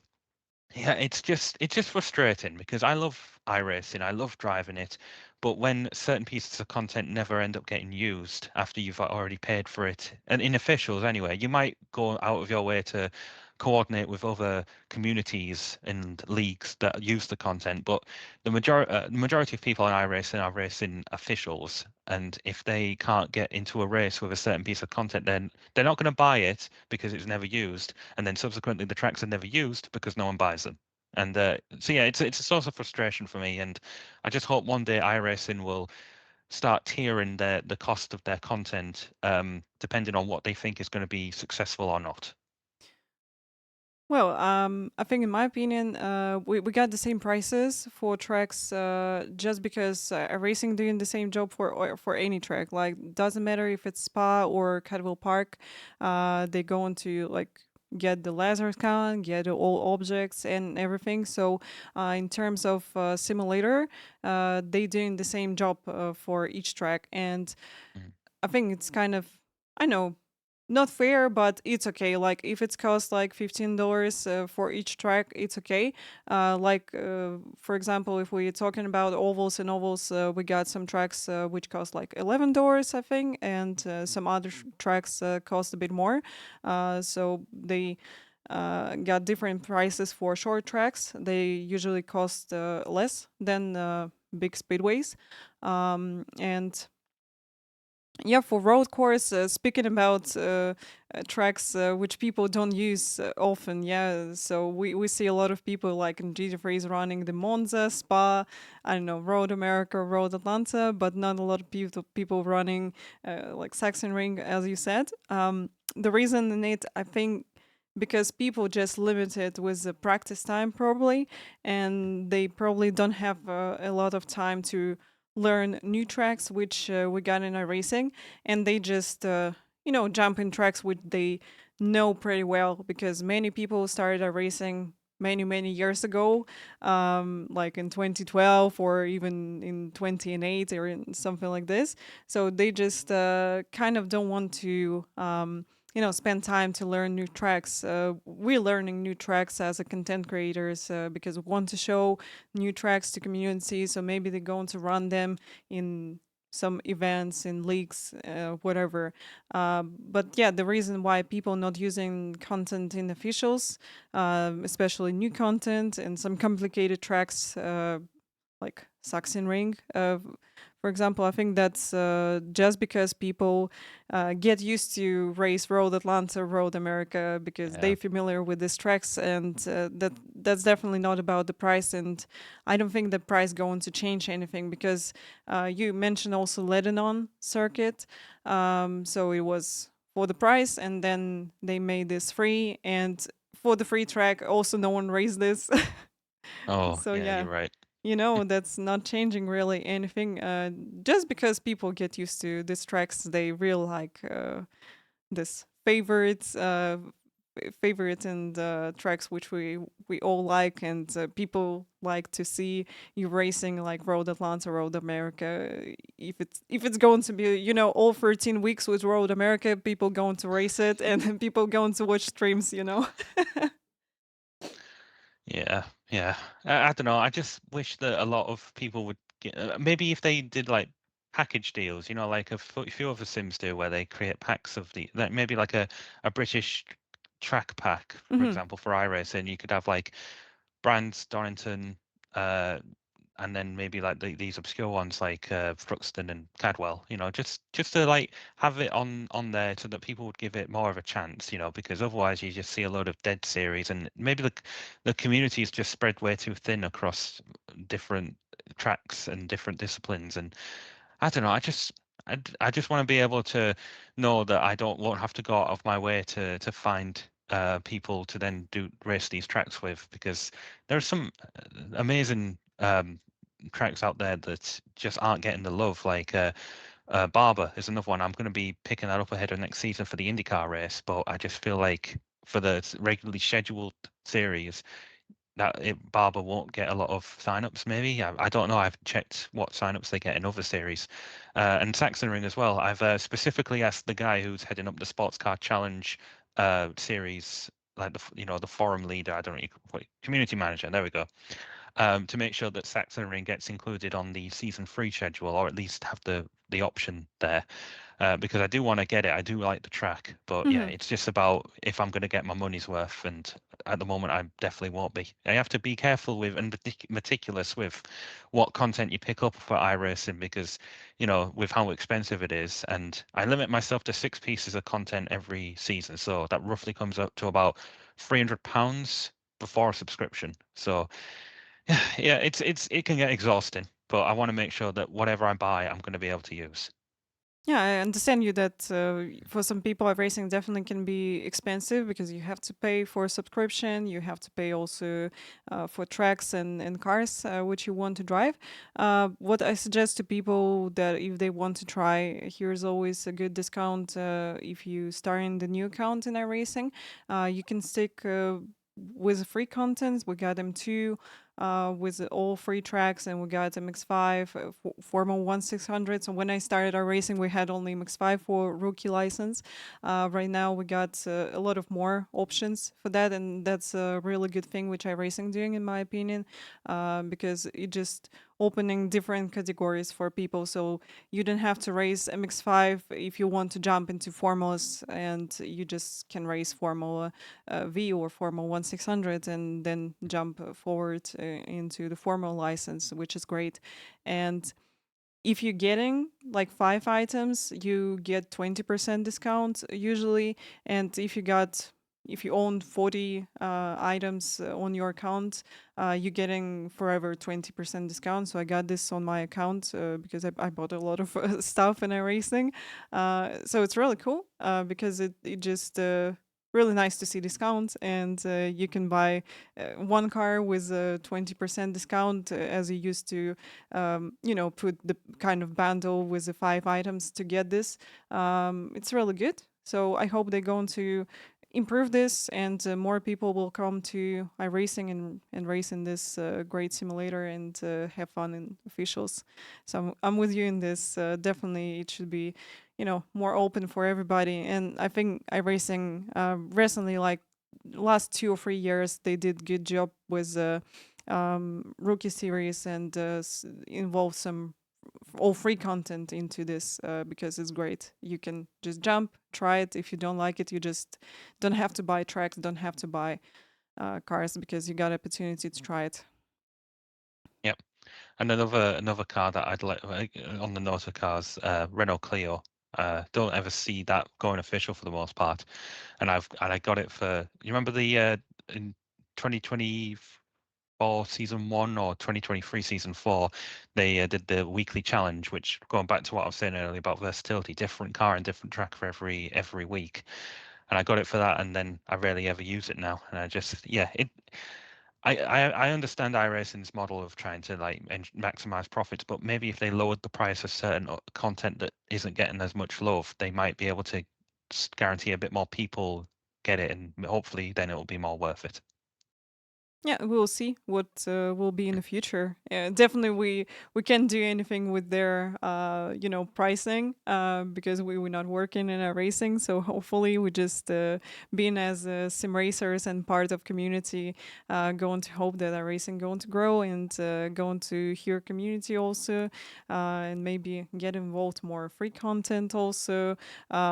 yeah, it's just frustrating because I love iRacing, I love driving it, but when certain pieces of content never end up getting used after you've already paid for it, and in officials anyway, you might go out of your way to coordinate with other communities and leagues that use the content, but the majority of people in iRacing are racing officials, and if they can't get into a race with a certain piece of content, then they're not going to buy it because it's never used, and then subsequently the tracks are never used because no one buys them. And so yeah, it's a source of frustration for me, and I just hope one day iRacing will start tiering the cost of their content, depending on what they think is going to be successful or not. Well, I think in my opinion, we got the same prices for tracks just because racing doing the same job for any track. Like doesn't matter if it's Spa or Cadwell Park, they going to like get the laser count, get all objects and everything. So in terms of simulator, they doing the same job for each track, and Mhm. I think it's kind of, I know. not fair, but it's okay. Like if it's cost like $15 for each track, it's okay. For example, if we're talking about ovals and ovals, we got some tracks which cost like $11, I think, and some other tracks cost a bit more. So they got different prices for short tracks. They usually cost less than big speedways, and yeah, for road course, speaking about tracks which people don't use often, yeah. So we see a lot of people like in GT3s running the Monza, Spa, I don't know, Road America, Road Atlanta, but not a lot of people running like Saxon Ring, as you said. The reason in it, I think, because people just limit it with the practice time probably, and they probably don't have a lot of time to learn new tracks which we got in our racing, and they just jump in tracks which they know pretty well, because many people started our racing many years ago, like in 2012 or even in 2008 or in something like this. So they just kind of don't want to spend time to learn new tracks. We're learning new tracks as a content creators because we want to show new tracks to community. So maybe they're going to run them in some events, in leagues, whatever. But yeah, the reason why people not using content in officials, especially new content and some complicated tracks, like Saxon Ring. For example, I think that's just because people get used to race Road Atlanta, Road America, because Yeah. they familiar with these tracks, and that's definitely not about the price. And I don't think the price going to change anything, because you mentioned also Lebanon circuit, so it was for the price, and then they made this free, and for the free track also no one raised this. Oh, So yeah, yeah, you're right. that's not changing really anything. Just because people get used to these tracks, they real like this favorites and tracks which we all like, and people like to see you racing like Road Atlanta, Road America. If it's going to be all 13 weeks with Road America, people going to race it, and then people going to watch streams. Yeah, yeah. I don't know. I just wish that a lot of people would get, maybe if they did like package deals, like a few other Sims do, where they create packs of like maybe like a British track pack, for Hmm. example, for iRacing. You could have like Brands, Donington, uh, and then maybe like these obscure ones like Fruxton and Cadwell. Just to like have it on there so that people would give it more of a chance. Because otherwise you just see a load of dead series, and maybe the community is just spread way too thin across different tracks and different disciplines. And I don't know. I just want to be able to know that I don't won't have to go out of my way to find people to then do race these tracks with, because there are some amazing tracks out there that just aren't getting the love. Like Barber is another one. I'm going to be picking that up ahead of next season for the IndyCar race, but I just feel like for the regularly scheduled series, Barber won't get a lot of signups. Maybe I don't know. I've checked what signups they get in other series, and Saxon Ring as well. I've specifically asked the guy who's heading up the Sports Car Challenge series, like the forum leader. I don't know, community manager. There we go. To make sure that Saxon Ring gets included on the season 3 schedule, or at least have the option there, because I do want to get it. I do like the track, but yeah, Hmm. it's just about if I'm going to get my money's worth, and at the moment I definitely won't be. I have to be careful with and meticulous with what content you pick up for iRacing, because with how expensive it is, and I limit myself to 6 pieces of content every season, so that roughly comes up to about £300 before a subscription. So yeah, it can get exhausting, but I want to make sure that whatever I buy, I'm going to be able to use. Yeah, I understand you that for some people, racing definitely can be expensive, because you have to pay for a subscription, you have to pay also for tracks and cars which you want to drive. What I suggest to people, that if they want to try, here's always a good discount if you start in the new account in iRacing. You can stick with free content. We got them too. with all free tracks, and we got MX5, Formula 1600. So when I started our racing, we had only MX5 for rookie license. Right now, we got a lot of more options for that, and that's a really good thing which iRacing doing, in my opinion, because it just opening different categories for people. So you don't have to race MX5 if you want to jump into formulas, and you just can race Formula V or Formula 1600 and then jump forward into the formal license, which is great. And if you're getting like 5 items, you get 20% discount usually. And if you own 40 items on your account, you're getting forever 20% discount. So I got this on my account because I bought a lot of stuff in racing. So it's really cool because it just really nice to see discounts, and you can buy one car with a 20% discount as you used to put the kind of bundle with the 5 items to get this. It's really good. So I hope they're going to improve this, and more people will come to iRacing and race in this great simulator and have fun in officials. So I'm with you in this. Definitely, it should be, more open for everybody. And I think iRacing recently, like last 2 or 3 years, they did good job with rookie series and involve some all free content into this because it's great. You can just jump, try it. If you don't like it, you just don't have to buy tracks, don't have to buy cars because you got opportunity to try it. Yep. And another car that I'd like on the note of cars, Renault Clio. Don't ever see that going official for the most part, and I got it for, you remember the in 2024 season 1 or 2023 season 4, they did the weekly challenge, which, going back to what I was saying earlier about versatility, different car and different track for every week, and I got it for that, and then I rarely ever use it now, and I just, yeah, it. I understand iRacing's model of trying to like maximize profits, but maybe if they lowered the price of certain content that isn't getting as much love, they might be able to guarantee a bit more people get it, and hopefully then it will be more worth it. Yeah, we'll see what will be in the future. Definitely, we can't do anything with their pricing because we're not working in a racing. So hopefully, we just being as sim racers and part of community, going to hope that our racing going to grow and going to hear community also, and maybe get involved more free content also.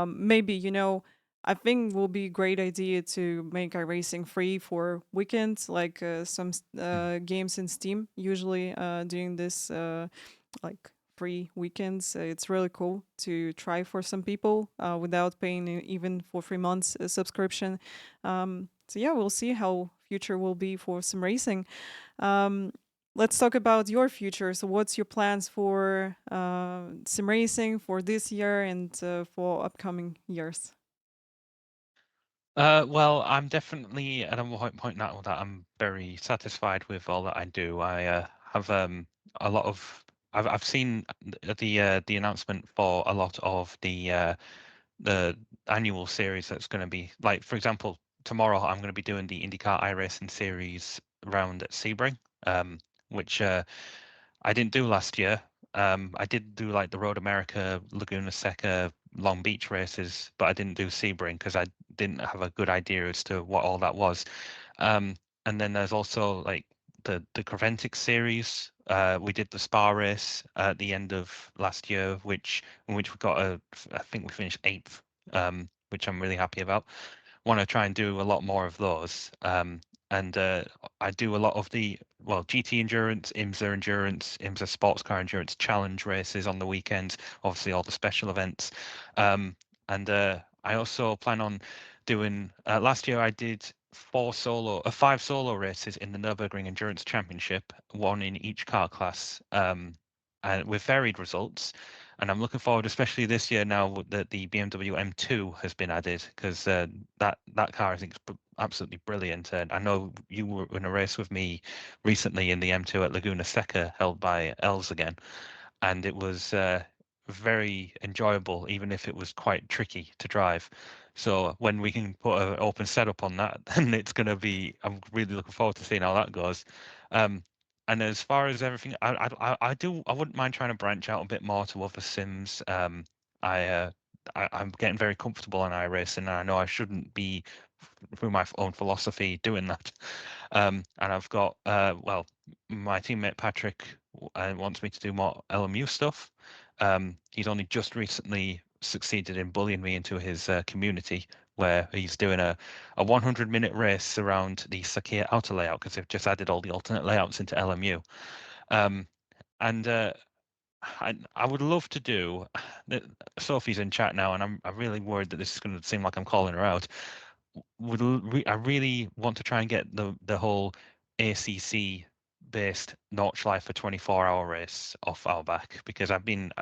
Maybe I think will be a great idea to make iRacing free for weekends, like some Mm. games in Steam usually doing this like free weekends. It's really cool to try for some people without paying even for 3 months subscription. So yeah, we'll see how future will be for some racing. Um, let's talk about your future. So what's your plans for sim racing for this year and for upcoming years? Well, I'm definitely at a point now that I'm very satisfied with all that I do. I have a lot of I've seen the announcement for a lot of the annual series that's going to be, like, for example, tomorrow I'm going to be doing the IndyCar iRacing series round at Sebring, which I didn't do last year. I did do like the Road America, Laguna Seca, Long Beach races, but I didn't do Sebring because I didn't have a good idea as to what all that was. Um, and then there's also like the Creventic series. We did the Spa race at the end of last year, in which we got I think we finished 8th, which I'm really happy about. Want to try and do a lot more of those. And I do a lot of the, well, GT endurance, IMSA endurance, IMSA sports car endurance challenge races on the weekends, obviously all the special events. And I also plan on doing, last year I did 5 solo races in the Nürburgring Endurance Championship, one in each car class, and with varied results. And I'm looking forward, especially this year now that the BMW M2 has been added, because that car I think is absolutely brilliant. And I know you were in a race with me recently in the M2 at Laguna Seca, held by Els again, and it was very enjoyable, even if it was quite tricky to drive. So when we can put an open setup on that, then it's going to be. I'm really looking forward to seeing how that goes. And as far as everything, I wouldn't mind trying to branch out a bit more to other sims. I, uh, I'm getting very comfortable on iRacing, and I know I shouldn't be, through my own philosophy, doing that. And I've got, well, my teammate Patrick wants me to do more LMU stuff. He's only just recently succeeded in bullying me into his community, where he's doing a 100-minute race around the Sakia outer layout because they've just added all the alternate layouts into LMU. Um, and I would love to do. Sophie's in chat now, and I'm really worried that this is going to seem like I'm calling her out. I really want to try and get the whole ACC based Notchlife for 24-hour race off our back, because I'm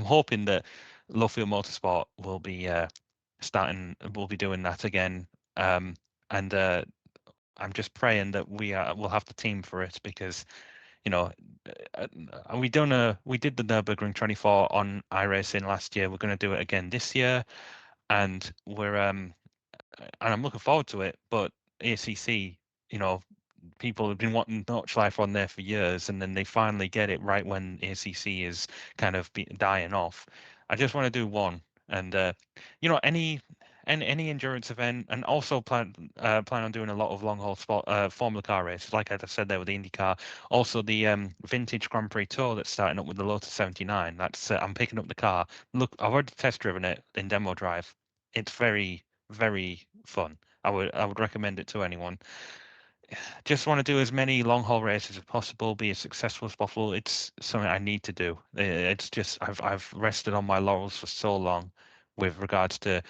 hoping that Luffield Motorsport will be we'll be doing that again. And I'm just praying that we'll have the team for it, because you know we did the Nürburgring 24 on iRacing last year. We're going to do it again this year, and I'm looking forward to it. But ACC, you know, people have been wanting Notchlife on there for years, and then they finally get it right when ACC is kind of dying off. I just want to do one, and any endurance event, and also plan on doing a lot of long haul sport Formula car races, like I said there with the IndyCar. Also the vintage Grand Prix Tour that's starting up with the Lotus 79. That's I'm picking up the car. Look, I've already test driven it in demo drive. It's very, very fun. I would recommend it to anyone. Just want to do as many long haul races as possible, be as successful as possible. It's something I need to do. It's just I've rested on my laurels for so long with regards to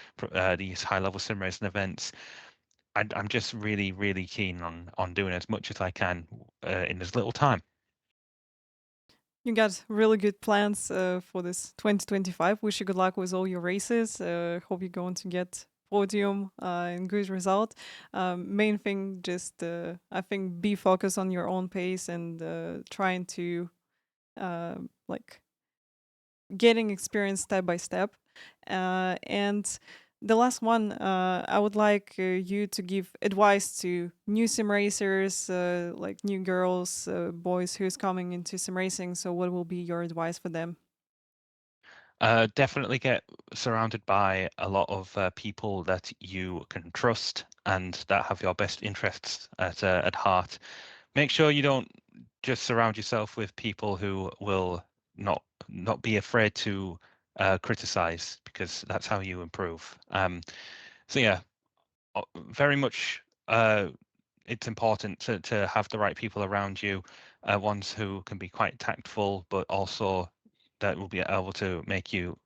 these high level sim racing events. I'm just really, really keen on doing as much as I can in as little time. You got really good plans for this 2025. Wish you good luck with all your races. Hope you're going to get podium and good result. Main thing, just I think, be focused on your own pace and trying to like getting experience step by step. And the last one, I would like you to give advice to new sim racers, like new girls, boys who's coming into sim racing. So, what will be your advice for them? Definitely get surrounded by a lot of people that you can trust and that have your best interests at heart. Make sure you don't just surround yourself with people who will not be afraid to criticize, because that's how you improve. So yeah, very much it's important to have the right people around you, ones who can be quite tactful, but also that will be able to make you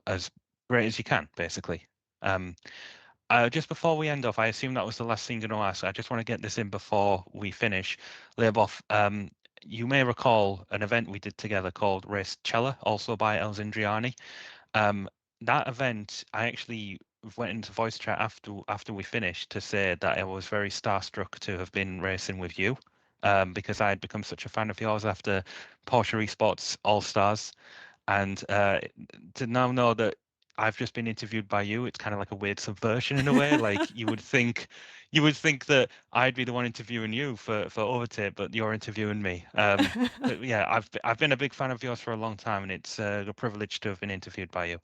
as great as you can, basically. Um, just before we end off, I assume that was the last thing you're going to ask. I just want to get this in before we finish. Lebov, you may recall an event we did together called Race Cella, also by Elzindriani. That event, I actually went into voice chat after we finished to say that I was very starstruck to have been racing with you, because I had become such a fan of yours after Porsche Esports All Stars, and to now know that I've just been interviewed by you, it's kind of like a weird subversion in a way. Like you would think that I'd be the one interviewing you for Overtake, but you're interviewing me. But yeah, I've been a big fan of yours for a long time, and it's a privilege to have been interviewed by you.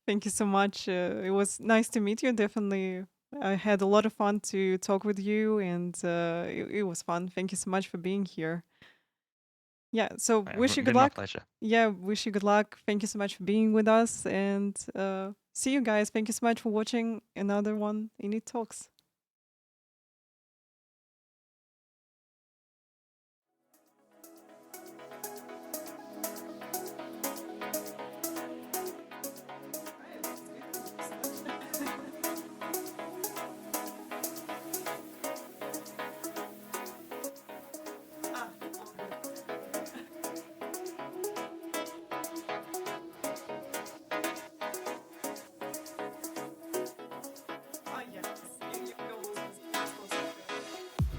Thank you so much. It was nice to meet you. Definitely, I had a lot of fun to talk with you, and it was fun. Thank you so much for being here. Yeah, so wish you good Been my luck. pleasure. Yeah, wish you good luck. Thank you so much for being with us, and see you guys. Thank you so much for watching another one in It Talks. Ah, yes. You can go.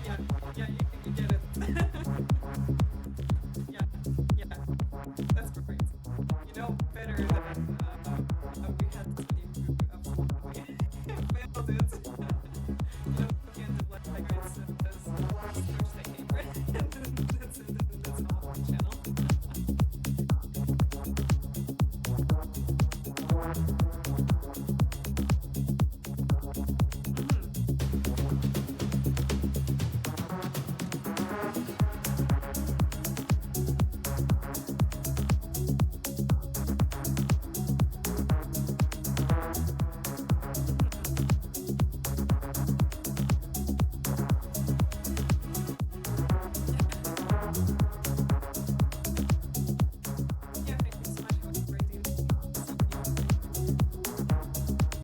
Yeah, yeah, you can